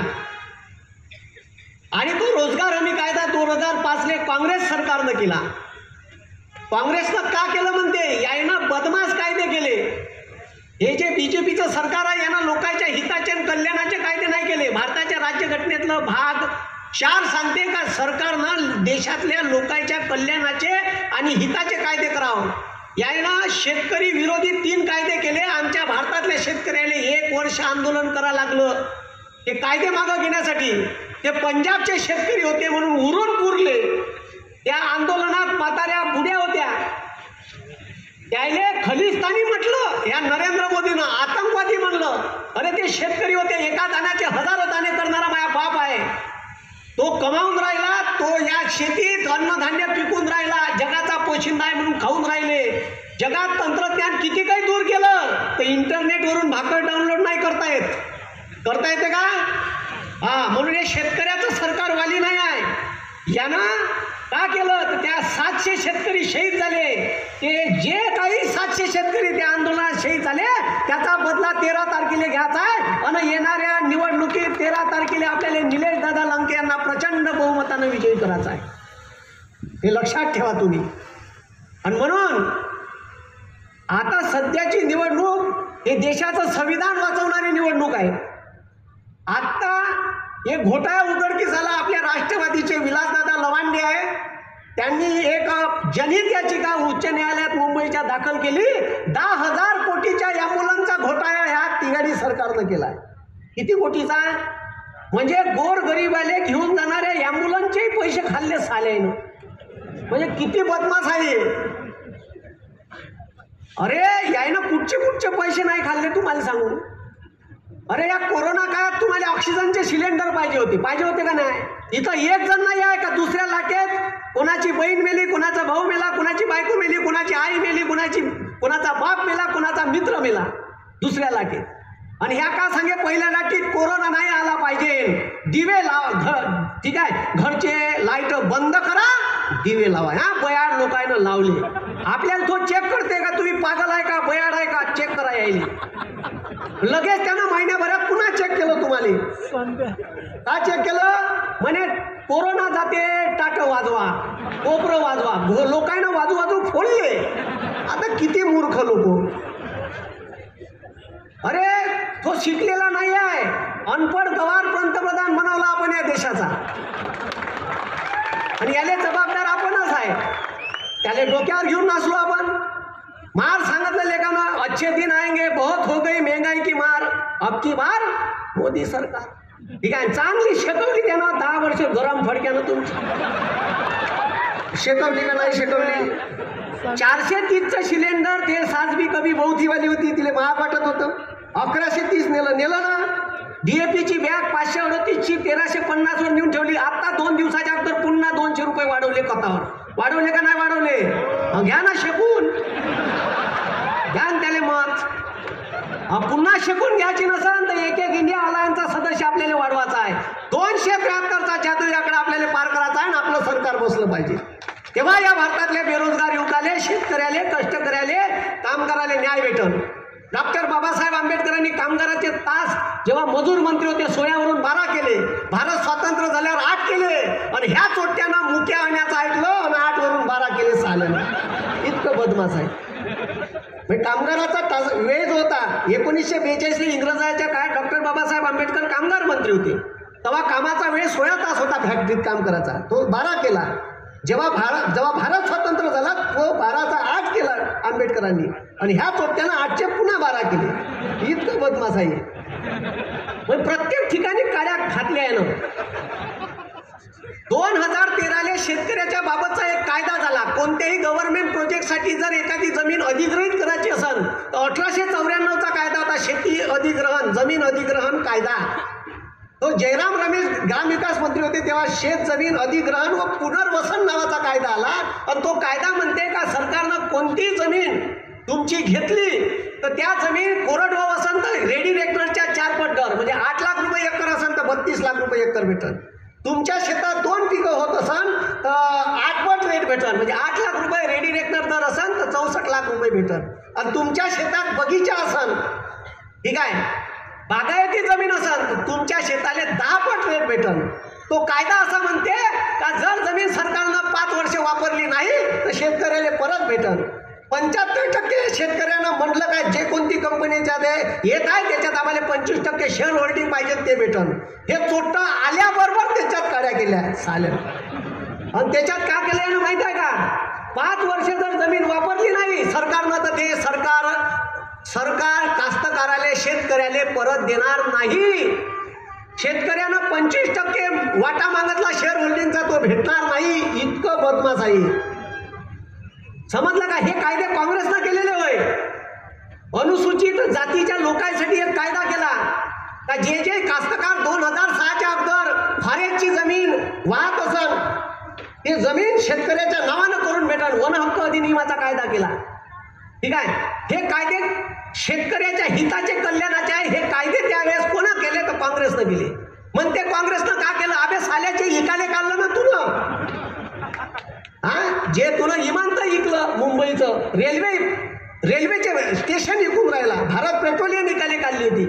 आणि तो रोजगार हमी कायदा 2005 काँग्रेस सरकारनं केला. काँग्रेसनं का केलं म्हणते, यायनं बदमाश कायदे केले. हे जे बीजेपीचं सरकार आहे यानं लोकांच्या हिताचे आणि कल्याणाचे कायदे नाही केले. भारताच्या राज्यघटनेतलं भाग 4 सांगते का सरकारनं देशातल्या लोकांच्या कल्याणाचे आणि हिताचे कायदे करावं. यानं शेतकरी विरोधी 3 कायदे केले. आमच्या भारतातल्या शेतकऱ्याला 1 वर्ष आंदोलन करावं लागलं ते कायदे मागं घेण्यासाठी. ते पंजाबचे शेतकरी होते म्हणून उरून पुरले. त्या आंदोलनात म्हाताऱ्या बुड्या होत्या, त्याले खलिस्तानी म्हटलं. या नरेंद्र मोदीनं आतंकवादी म्हणलं. अरे ते शेतकरी होते, एका दाण्याचे हजारो दाणे करणारा माझा बाप आहे. तो कमावून राहिला, तो या शेतीत अन्नधान्य पिकून राहिला, जगाचा पोशिंदा आहे म्हणून खाऊन राहिले. जगात तंत्रज्ञान किती काही दूर केलं तर इंटरनेटवरून भाकर डाउनलोड नाही करता येते का? म्हणून हे शेतकऱ्याचं सरकार वाली नाही आहे. यानं का केलं तर त्या 700 शेतकरी शहीद झाले. ते जे काही 700 शेतकरी त्या आंदोलनात शहीद झाले त्याचा बदला 13 तारखेला घ्यायचा आहे आणि येणाऱ्या निवडणुकीत 13 तारखेला आपल्याला निलेश दादा लंके यांना प्रचंड बहुमतानं विजयी करायचा आहे. हे लक्षात ठेवा तुम्ही. आणि म्हणून आता सध्याची निवडणूक हे देशाचं संविधान वाचवणारी निवडणूक आहे. आता एक घोटाळा उघडकीस झाला. आपल्या राष्ट्रवादीचे विलासदादा लवांडे आहे, त्यांनी एक जनहित याचिका उच्च न्यायालयात मुंबईच्या दाखल केली. 10,000 कोटीच्या ॲम्ब्युलन्सचा घोटाळा ह्या तिघांनी सरकारनं केला. किती कोटीचा? म्हणजे गोरगरीबाले घेऊन जाणाऱ्या ॲम्ब्युलन्सचे पैसे खाल्ले साल्यानं. म्हणजे किती बदमाश आहे. अरे यायनं कुठचे पैसे नाही खाल्ले तुम्हाला सांगू. अरे या कोरोना काळात तुम्हाला ऑक्सिजनचे सिलेंडर पाहिजे होते का नाही? इथं एक जण नाही आहे का दुसऱ्या लाटेत कोणाची बहीण मेली, कोणाचा भाऊ मेला, कोणाची बायको मेली, कोणाची आई मेली, कोणाचा बाप मेला, कोणाचा मित्र मेला दुसऱ्या लाटेत. आणि ह्या का सांगे पहिल्या लाटीत कोरोना नाही आला पाहिजे, दिवे लावा. ठीक आहे, घरचे लाईट बंद करा, दिवे लावा. बयाड लोकांना लावले. आपल्याला तो चेक करते का तुम्ही पागल आहे का बयाड आहे का चेक करा यायला. लगेच त्यानं महिन्याभरात पुन्हा चेक केलं. तुम्हाला का चेक केलं? म्हणे कोरोना जाते टाट वाजवा, कोपरं वाजवा. लोकांना वाजू फोडले. आता किती मूर्ख लोक. अरे तो शिकलेला नाही आहे, अनपढ गवार पंतप्रधान बनवला आपण या देशाचा. आणि याले जबाबदार आपणच आहे. त्याले डोक्यावर घेऊन नाचलो आपण. मार सांगितलं लेखानं, अच्छे दिन आएंगे, बहुत हो गई महंगाई की मार, अब की बार मोदी सरकार. ठीक आहे, चांगली शेकवली त्यानं. 10 वर्ष गरम फडक्यानं तुमची शेकवली का नाही शेकवली? 430चं सिलेंडर ते सासबी कभी बहुतीवाली होती, तिला महाग वाटत होतं. 1130 नेलं ना. DAPची बॅग 538ची 1350वर नेऊन ठेवली. आता 2 दिवसाच्या अगोदर पुन्हा 200 रुपये वाढवले खतावर. वाढवले का नाही वाढवले? घ्या ना शेकून, घ्या त्याले मत. पुन्हा शेकून घ्यायची नसेल तर एक इंडिया अलायन्सचा सदस्य आपल्याला वाढवायचा आहे. 273चा जादूयाकडे आपल्याला पार करायचा आहे आणि आपलं सरकार बसलं पाहिजे. तेव्हा या भारतातल्या बेरोजगार युवकाले, शेतकऱ्याले, कष्टकऱ्याले, कामगाराले न्याय भेटल. डॉक्टर बाबासाहेब आंबेडकरांनी कामगाराचे तास जेव्हा मजूर मंत्री होते 16वरून 12 केले. भारत स्वातंत्र्य झाल्यावर 8 केले. आणि ह्या चोट्यानं मुक्या आणण्याचं ऐकलं आणि 8वरून 12 केले साल्यानं. इतकं बदमाश आहे. कामगाराचा वेळ जो होता 1942 इंग्रजाच्या काळात डॉक्टर बाबासाहेब आंबेडकर कामगार मंत्री होते. तेव्हा कामाचा वेळ 16 तास होता फॅक्टरीत काम करायचा, तो 12 केला. जेव्हा भारत स्वतंत्र झाला तो 12चा 8 केला आंबेडकरांनी. आणि ह्या चोट्यानं 8चे पुन्हा 12 केले. इतकं बदमाश आहे. प्रत्येक ठिकाणी काड्या घातल्या आहे ना. 2013 शेतकऱ्याच्या बाबतचा एक कायदा झाला. कोणत्याही गव्हर्नमेंट प्रोजेक्टसाठी जर एखादी जमीन अधिग्रहित करायची असेल तर 1894चा कायदा होता, शेती अधिग्रहण, जमीन अधिग्रहण कायदा. तो जयराम रमेश ग्रामविकास मंत्री होते तेव्हा शेत जमीन अधिग्रहण व पुनर्वसन नावाचा कायदा आला. आणि तो कायदा म्हणते का सरकारनं कोणती जमीन तुमची घेतली तर त्या जमीन कोरडवाहू असेल तर रेडी रेकनरच्या 4 पट दर, म्हणजे 8 लाख रुपये एकर असेल तर 32 लाख रुपये एकर भेटल. तुमच्या शेतात 2 पिकं होत असेल तर 8 पट रेट भेटल, म्हणजे 8 लाख रुपये रेडी रेकनर दर असेल तर 64 लाख रुपये भेटल. आणि तुमच्या शेतात बगीचा असेल, ठीक आहे, बागायती जमीन असेल तर तुमच्या शेताला 10 पट रेट भेटल. तो कायदा असा म्हणते का जर जमीन सरकारनं 5 वर्ष वापरली नाही तर शेतकऱ्याला परत भेटल. 75% शेतकऱ्यांना म्हटलं काय जे कोणती कंपनीच्या येत आहे त्याच्यात आम्हाला 25% शेअर होल्डिंग पाहिजे ते भेटन. हे चोट्ट आल्याबरोबर त्याच्यात काड्या केल्या साल्या. आणि त्याच्यात का केलं यानं माहित आहे का? 5 वर्ष जर जमीन वापरली नाही सरकारनं तर ते सरकार कास्तकाराले शेतकऱ्याले परत देणार नाही. शेतकऱ्यानं 25% वाटा मागितला शेअर होल्डिंगचा तो भेटणार नाही. इतकं बदमाश आहे. समजलं का? हे कायदे काँग्रेसनं केलेले होय. अनुसूचित जातीच्या लोकांसाठी एक कायदा केला का जे कास्तकार 2006च्या अगोदर फॉरेस्टची जमीन वाहत असल ते जमीन शेतकऱ्याच्या नावानं करून भेटल. वन हक्क अधिनियमाचा कायदा केला. ठीक आहे. हे कायदे शेतकऱ्याच्या हिताचे कल्याणाचे आहे. हे कायदे त्यावेळेस कोणा केले तर काँग्रेसनं केले. म्हणते काँग्रेसनं का केलं? अबे साल्याचे इकाले काढलं ना तुला. जे तुला इमानतं इकलं मुंबईचं रेल्वेचे स्टेशन इकून राहिला. भारत पेट्रोलियम इकाले काढली होती.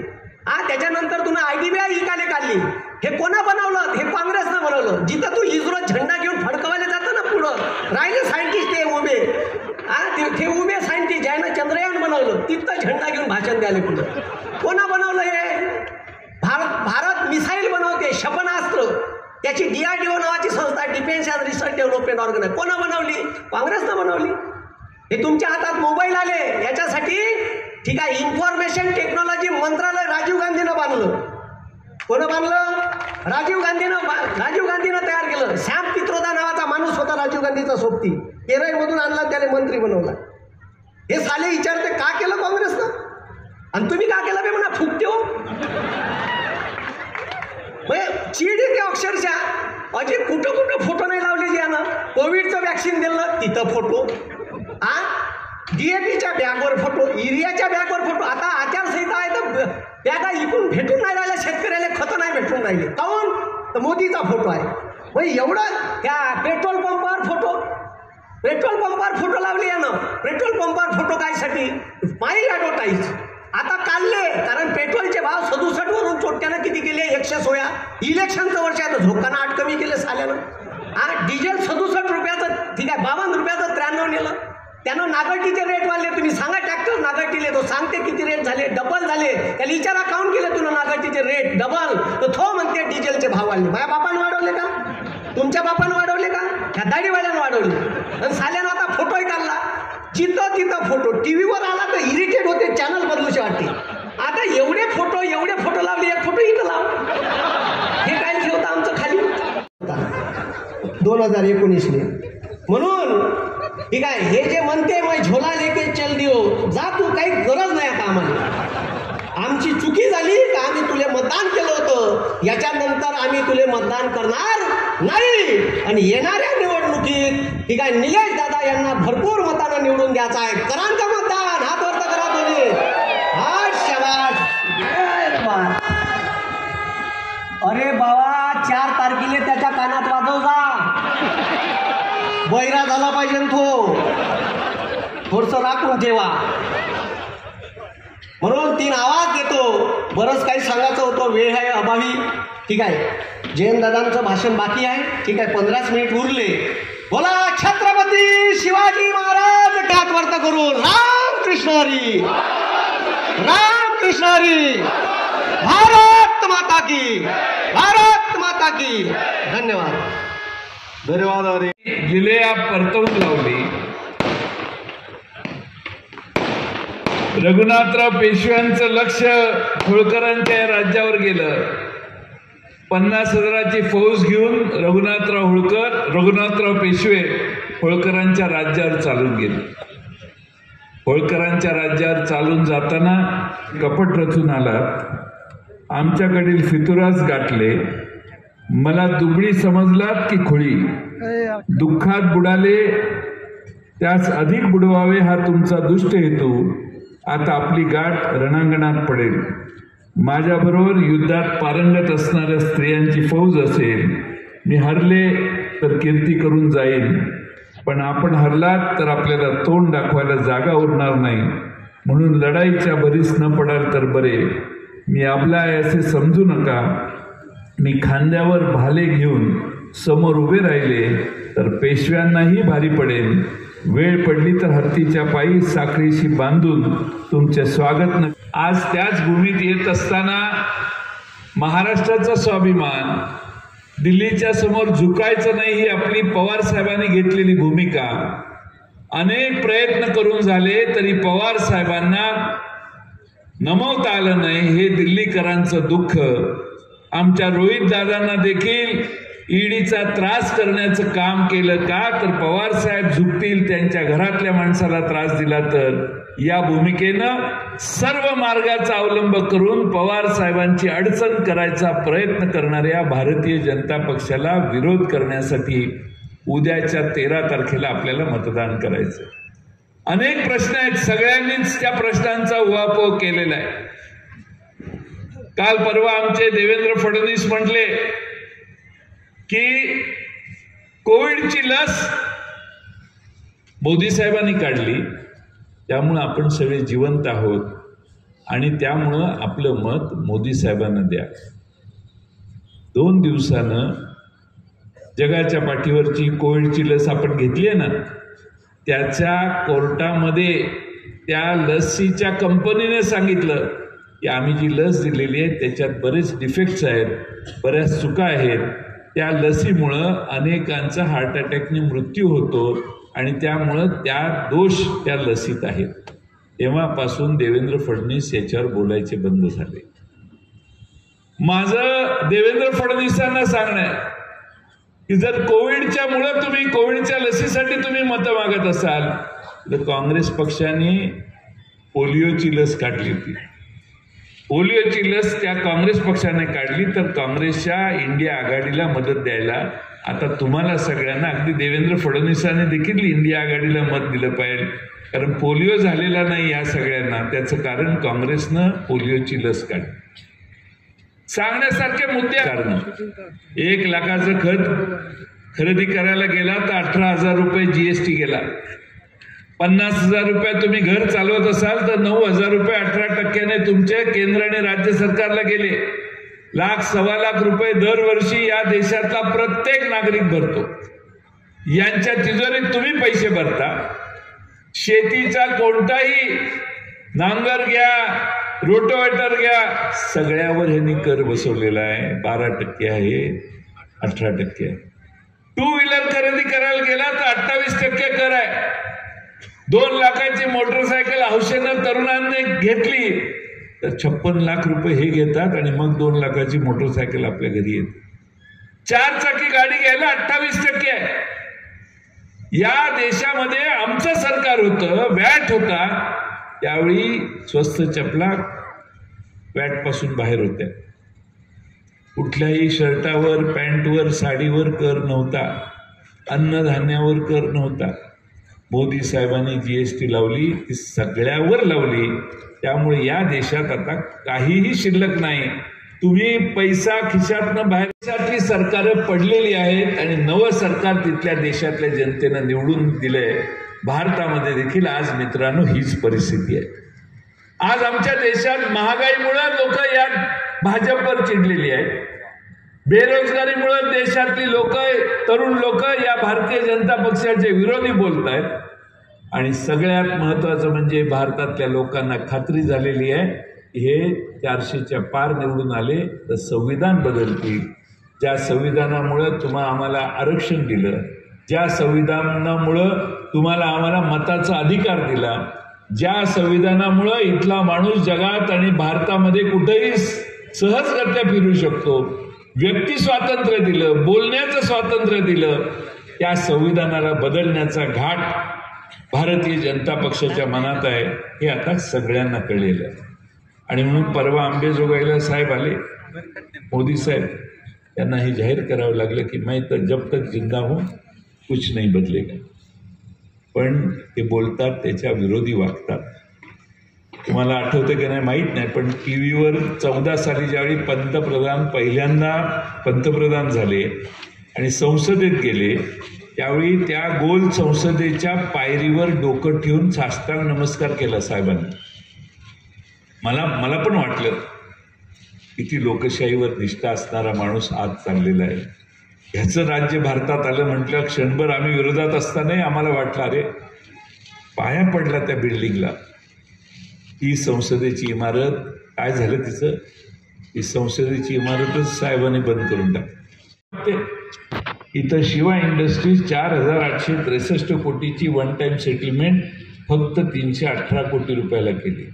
त्याच्यानंतर तुला IDBI इकाले काढली. हे कोणा बनवलं? हे काँग्रेसनं बनवलं. जिथं तू इस्रो झेंडा घेऊन फडकवायला जातं ना पुढं राहिले सायंटिस्ट ते उभे. ते उभे सायंटिस्ट ज्यानं चंद्रयान बनवलं तिथं झेंडा घेऊन भाषण द्यायला पुढं. कोणा बनवलं हे? भारत मिसाईल बनवते क्षेपणास्त्र. त्याची DRDO नावाची संस्था defence and research development organisation. कोणा बनवली? काँग्रेसनं बनवली. हे तुमच्या हातात मोबाईल आले याच्यासाठी. ठीक आहे. इन्फॉर्मेशन टेक्नॉलॉजी मंत्रालय राजीव गांधीनं बांधलं. कोण बांधलं? राजीव गांधीनं तयार केलं. सॅम पित्रोदा नावाचा माणूस होता राजीव गांधीचा सोबती. केरळमधून आणला त्याने मंत्री बनवला. हे साले विचारते का केलं काँग्रेसनं आणि तुम्ही का केलं बे म्हणा फुकट्यो. चीड येते अक्षरशः. अजय कुठं फोटो नाही लावले जे यानं. कोविडचं वॅक्सिन दिलं तिथं फोटो. DAPच्या बॅगवर फोटो, युरियाच्या बॅगवर फोटो. आता आचारसंहिता आहे तर बॅगा इकून भेटून नाही राहिल्या शेतकऱ्याला. खतं नाही भेटून राहिले. काऊन? तर मोदीचा फोटो आहे. एवढं त्या पेट्रोल पंपावर फोटो लावले यानं. पेट्रोल पंपावर फोटो कायसाठी? माई ॲडव्हर्टाईज. आता काढले कारण पेट्रोलचे भाव 67 वरून चोट्यानं किती केले? 116. इलेक्शनचं वर्ष आहे तर झोकाना 8 कमी केले साल्यानं. डिझेल 67 रुपयाचं. ठीक आहे. 52 रुपयाचं 93 नेलं. त्यानं नागरटीचे रेट वाढले. तुम्ही सांगा ट्रॅक्टर नागरटीले तो सांगते किती रेट झाले? डबल झाले. त्याला विचारा काउंट केले तुला नागरटीचे रेट डबल तर तो म्हणते डिझेलचे भाव वाढले. माझ्या बापानं वाढवले का? तुमच्या बापानं वाढवले का? ह्या दाढीवाल्यानं वाढवले. आणि साल्यानं आता फोटोही काढला. तिथं फोटो टीव्हीवर आला तर इरिटेट होते. चॅनल बदलूशी वाटते. आता एवढे फोटो लावले. एक फोटो इथं लाव. हे काय ठेवता आमचं खाली 2019 म्हणून. ठीक आहे. हे जे म्हणते मग झोला लेके चल दियो जा तू. काही गरज नाही आता आम्हाला. आमची चुकी झाली का आम्ही तुले मतदान केलं होतं. याच्यानंतर आम्ही तुले मतदान करणार नाही. आणि येणाऱ्या निवडणुकीत ठीक आहे निलेश दादा यांना भरपूर मतानं निवडून द्यायचा आहे. करान का मतदान? हात वरत करा दोन्ही. शाबास. अरे बाबा 4 तारखेला त्याच्या कानात वाजव जा. बैरा झाला पाहिजे तो. थोडस राखून ठेवा. म्हणून 3 आवाज देतो. बरंच काही सांगायचं होतं. वेळ आहे अभावी. ठीक आहे. जयंत दादांचं भाषण बाकी आहे. ठीक आहे. 15 मिनिट उरले. बोला छत्रपती शिवाजी महाराज टाकवर्त करून रामकृष्ण हरी. रामकृष्ण हरी. भारत माता की. भारत माता की. धन्यवाद. धन्यवाद. जिल्ह्या परतवून लावली. रघुनाथराव पेशव्यांचं लक्ष होळकरांच्या राज्यावर गेलं. 50,000ची फौज घेऊन रघुनाथराव पेशवे होळकरांच्या राज्यावर चालून गेले. होळकरांच्या राज्यावर चालून जाताना कपट रचून आलात. आमच्याकडील फितुरास गाठले. मला दुबळी समजलात की खोळी. दुःखात बुडाले त्यास अधिक बुडवावे हा तुमचा दुष्ट हेतू. आता आपली गाठ रणांगणात पडेल. माझ्याबरोबर युद्धात पारंगत असणाऱ्या स्त्रियांची फौज असेल. मी हरले तर कीर्ती करून जाईन. पण आपण हरलात तर आपल्याला तोंड दाखवायला जागा उरणार नाही. म्हणून लढाईच्या भरीस न पडाल तर बरे. मी आपला आहे असे समजू नका. मी खांद्यावर भाले घेऊन समोर उभे राहिले तर पेशव्यांनाही भारी पडेल. वेळ पडली तर हत्तीच्या पायी साखळीशी बांधून तुमचे स्वागत आज त्याच भूमीत येत असताना महाराष्ट्राचा स्वाभिमान दिल्लीच्या समोर झुकायचं नाही ही आपली पवार साहेबांनी घेतलेली भूमिका अनेक प्रयत्न करून झाले तरी पवार साहेबांना नमवता आलं नाही हे दिल्लीकरांचं दुःख आमच्या रोहित दादांना देखील ईडीचा त्रास करण्याचं काम केलं का तर पवार साहेब झुकतील त्यांच्या घरातल्या माणसाला त्रास दिला तर या भूमिकेनं सर्व मार्गाचा अवलंब करून पवार साहेबांची अडचण करायचा प्रयत्न करणाऱ्या भारतीय जनता पक्षाला विरोध करण्यासाठी उद्याच्या 13 तारखेला आपल्याला मतदान करायचं. अनेक प्रश्न आहेत सगळ्यांनीच त्या प्रश्नांचा उहापोह केलेला आहे. काल परवा आमचे देवेंद्र फडणवीस म्हटले की कोविडची लस मोदी साहेबांनी काढली त्यामुळे आपण सगळे जिवंत आहोत आणि त्यामुळं आपलं मत मोदी साहेबांना द्या. 2 दिवसानं जगाच्या पाठीवरची कोविडची लस आपण घेतली आहे ना त्याच्या कोर्टामध्ये त्या लसीच्या कंपनीने सांगितलं की आम्ही जी लस दिलेली आहे त्याच्यात बरेच डिफेक्ट्स आहेत बऱ्याच चुका आहेत त्या लसीमुळं अनेकांचा हार्ट अटॅकने मृत्यू होतो आणि त्यामुळं त्या दोष त्या लसीत आहेत. तेव्हापासून देवेंद्र फडणवीस याच्यावर बोलायचे बंद झाले. माझं देवेंद्र फडणवीसांना सांगणं आहे की जर कोविडच्या मुळे तुम्ही कोविडच्या लसीसाठी तुम्ही मतं मागत असाल तर काँग्रेस पक्षाने पोलिओची लस काढली होती. पोलिओची लस त्या काँग्रेस पक्षाने काढली तर काँग्रेसच्या इंडिया आघाडीला मदत द्यायला आता तुम्हाला सगळ्यांना अगदी देवेंद्र फडणवीसांनी देखील इंडिया आघाडीला मत दिलं पाहिजे कारण पोलिओ झालेला नाही या सगळ्यांना त्याचं कारण काँग्रेसनं पोलिओची लस काढली. सांगण्यासारखे मुद्दे कारण 1 लाखाचं खत खरेदी करायला गेला तर 18,000 रुपये जीएसटी गेला. 50,000 रुपये तुम्ही घर चालवत असाल तर 9,000 रुपये 18% तुमचे केंद्र आणि राज्य सरकारला गेले. 1,00,000 1,25,00,000 रुपये दरवर्षी या देशातला प्रत्येक नागरिक भरतो. यांच्या तिजोरीत तुम्ही पैसे भरता. शेतीचा कोणताही नांगर घ्या रोटोवेटर घ्या सगळ्यावर ह्यांनी कर बसवलेला आहे. 12% आहे 18% आहे. 2 व्हीलर खरेदी करायला गेला तर 28% कर आहे. 2 लाखाची मोटरसायकल हौसेनं तरुणांनी घेतली तर 56 लाख रुपये हे घेतात आणि मग 2 लाखाची मोटरसायकल आपल्या घरी येते. 4 चाकी गाडी घ्यायला 28% आहे. या देशामध्ये आमचं सरकार होतं वॅट होता त्यावेळी स्वस्त चपला वॅट पासून बाहेर होत्या. कुठल्याही शर्टावर पॅन्टवर साडीवर कर नव्हता. अन्नधान्यावर कर नव्हता. मोदी साहेबांनी जीएसटी लावली ती सगळ्यावर लावली. त्यामुळे या देशात आता काहीही शिल्लक नाही. तुम्ही पैसा खिशातनं बाहेर देशातली सरकारं पडलेली आहेत आणि नवं सरकार तिथल्या देशातल्या जनतेनं निवडून दिलंय. भारतामध्ये देखील आज मित्रांनो हीच परिस्थिती आहे. आज आमच्या देशात महागाईमुळे लोक या भाजपवर चिडलेली आहेत. बेरोजगारीमुळे देशातली लोक तरुण लोक या भारतीय जनता पक्षाचे विरोधी बोलत आहेत. आणि सगळ्यात महत्वाचं म्हणजे भारतातल्या लोकांना खात्री झालेली आहे हे 400च्या पार निवडून आले तर संविधान बदलतील. ज्या संविधानामुळं आम्हाला आरक्षण दिलं ज्या संविधानामुळं तुम्हाला आम्हाला मताचा अधिकार दिला ज्या संविधानामुळं इथला माणूस जगात आणि भारतामध्ये कुठेही सहजगत्या फिरू शकतो व्यक्ती स्वातंत्र्य दिलं बोलण्याचं स्वातंत्र्य दिलं त्या संविधानाला बदलण्याचा घाट भारतीय जनता पक्षाच्या मनात आहे हे आता सगळ्यांना कळलेलं आहे. आणि म्हणून परवा अंबेजोगाईला साहेब आले मोदी साहेब त्यांना हे जाहीर करावं लागलं की मैं तर जब तक जिंदा हूं कुछ नहीं बदलेगा. पण ते बोलतात त्याच्या विरोधी वागतात. तुम्हाला आठवतं की नाही माहीत नाही पण टीव्हीवर 14 साली ज्यावेळी पंतप्रधान पहिल्यांदा पंतप्रधान झाले आणि संसदेत गेले त्यावेळी त्या गोल संसदेच्या पायरीवर डोकं ठेवून साष्टांग नमस्कार केला साहेबांनी. मला पण वाटलं किती लोकशाहीवर निष्ठा असणारा माणूस आज चाललेला आहे. ह्याचं राज्य भारतात आलं म्हटलं क्षणभर आम्ही विरोधात असतानाही आम्हाला वाटलं अरे पाया पडला त्या बिल्डिंगला. ही संसदेची इमारत काय झालं तिचं, ही संसदेची इमारतच साहेबांनी बंद करून टाकली. इथं शिवा इंडस्ट्रीज 4,863 कोटीची वन टाइम सेटलमेंट फक्त 318 कोटी रुपयाला केली.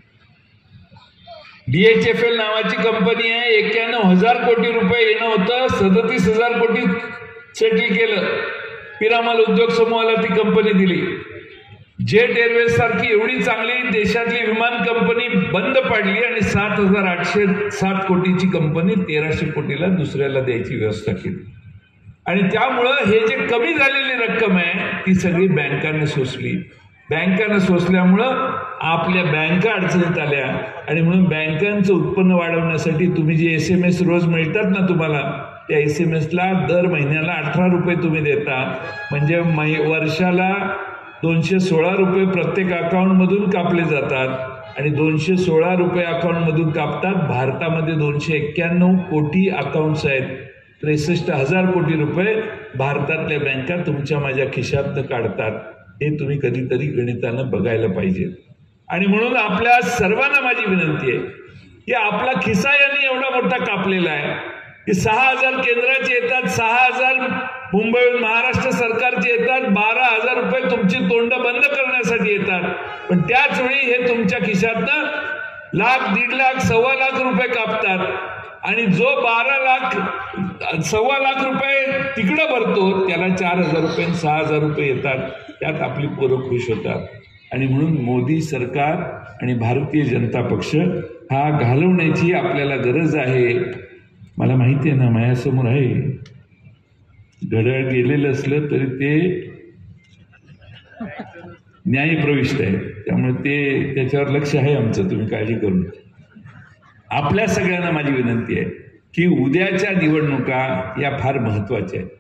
DHFL नावाची कंपनी आहे, 91,000 कोटी रुपये येणं होतं, 37,000 कोटी सेटल केलं. पिरामल उद्योग समूहाला ती कंपनी दिली. जेट एअरवेज सारखी एवढी चांगली देशातली विमान कंपनी बंद पाडली आणि 7,807 कोटीची कंपनी 1,300 कोटीला दुसऱ्याला द्यायची व्यवस्था केली. आणि त्यामुळं हे जे कमी झालेली रक्कम आहे ती सगळी बँकांनी सोसली. बँकांना सोसल्यामुळं आपल्या बँका अडचणीत आल्या. आणि म्हणून बँकांचं उत्पन्न वाढवण्यासाठी तुम्ही जे SMS रोज मिळतात ना तुम्हाला, त्या SMSला दर महिन्याला 18 रुपये तुम्ही देता. म्हणजे वर्षाला 216 रुपये प्रत्येक अकाउंटमधून कापले जातात आणि 216 रुपये अकाउंटमधून कापतात. भारतामध्ये 291 कोटी अकाउंट्स आहेत. 63,000 कोटी रुपये भारतातल्या बँका तुमच्या माझ्या खिशातनं काढतात. हे तुम्ही कधीतरी गणितानं बघायला पाहिजे. आणि म्हणून आपल्या सर्वांना माझी विनंती आहे की आपला खिसा यांनी एवढा मोठा कापलेला आहे की 6,000 केंद्राचे येतात, 6,000 मुंबईहून महाराष्ट्र सरकारचे येतात, 12,000 रुपये तुमची तोंड बंद करण्यासाठी येतात. पण त्याच वेळी हे तुमच्या खिशातनं 1,00,000, 1,50,000, 1,25,000 रुपये कापतात. आणि जो 12 लाख 1,25,000 रुपये तिकडं भरतो त्याला 4,000 रुपये 6,000 रुपये येतात. त्यात आपली पोरं खुश होतात. आणि म्हणून मोदी सरकार आणि भारतीय जनता पक्ष हा घालवण्याची आपल्याला गरज आहे. मला माहिती आहे ना, माझ्यासमोर आहे, घड्याळ गेलेलं असलं तरी ते न्यायप्रविष्ट आहे, त्यामुळे ते त्याच्यावर लक्ष आहे आमचं, तुम्ही काळजी करू नका. आपल्या सगळ्यांना माझी विनंती आहे की उद्याच्या निवडणुका या फार महत्वाच्या आहेत.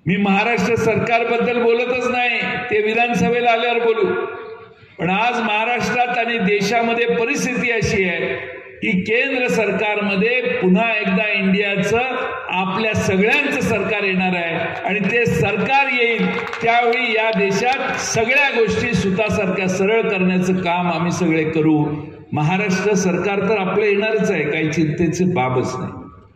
मी महाराष्ट्र सरकारबद्दल बोलतच नाही, ते विधानसभेला आल्यावर बोलू. पण आज महाराष्ट्रात आणि देशामध्ये परिस्थिती अशी आहे की केंद्र सरकारमध्ये पुन्हा एकदा इंडियाचं आपल्या सगळ्यांचं सरकार येणार आहे. आणि ते सरकार येईल त्यावेळी या देशात सगळ्या गोष्टी सुतासारख्या सरळ करण्याचं काम आम्ही सगळे करू. महाराष्ट्र सरकार तर आपलं येणारच आहे, काही चिंतेची बाबच नाही,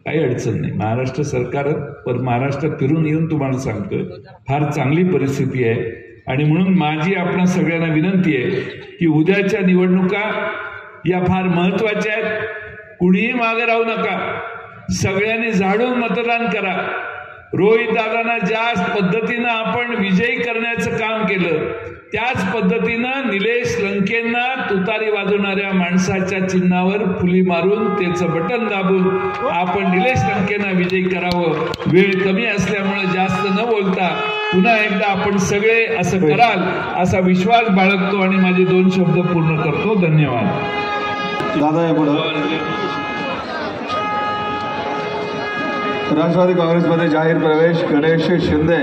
काही अडचण नाही. महाराष्ट्र सरकार महाराष्ट्रात फिरून येऊन तुम्हाला सांगतोय फार चांगली परिस्थिती आहे. आणि म्हणून माझी आपल्या सगळ्यांना विनंती आहे की उद्याच्या निवडणुका या फार महत्वाच्या आहेत. कुणीही मागे राहू नका, सगळ्यांनी झाडून मतदान करा. रोहित दादांना ज्या पद्धतीनं आपण विजयी करण्याचं काम केलं त्याच पद्धतीनं निलेश लंकेंना तुतारी वाजवणाऱ्या माणसाच्या चिन्हावर फुली मारून त्याचं बटन दाबून आपण निलेश लंकेंना विजयी करावं. वेळ कमी असल्यामुळे जास्त न बोलता पुन्हा एकदा आपण सगळे असं कराल असा विश्वास बाळगतो आणि माझे 2 शब्द पूर्ण करतो. धन्यवाद. दादा या पुढं राष्ट्रवादी काँग्रेसमध्ये जाहीर प्रवेश गणेश शिंदे,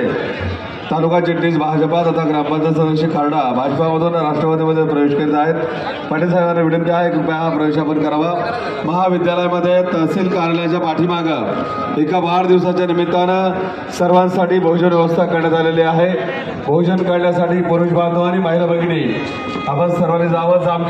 तालुका चिटणीस भाजपा तथा ग्रामपंचायत सदस्य खारडा भाजपामधून राष्ट्रवादीमध्ये प्रवेश करीत आहेत. पाटील साहेबांना विनंती आहे कृपया हा प्रवेश आपण करावा. महाविद्यालयामध्ये तहसील कार्यालयाच्या पाठीमागं एका वाढदिवसाच्या निमित्तानं सर्वांसाठी भोजन व्यवस्था करण्यात आलेली आहे. भोजन करण्यासाठी पुरुष बांधव आणि महिला भगिनी आपण सर्वांनी जावं.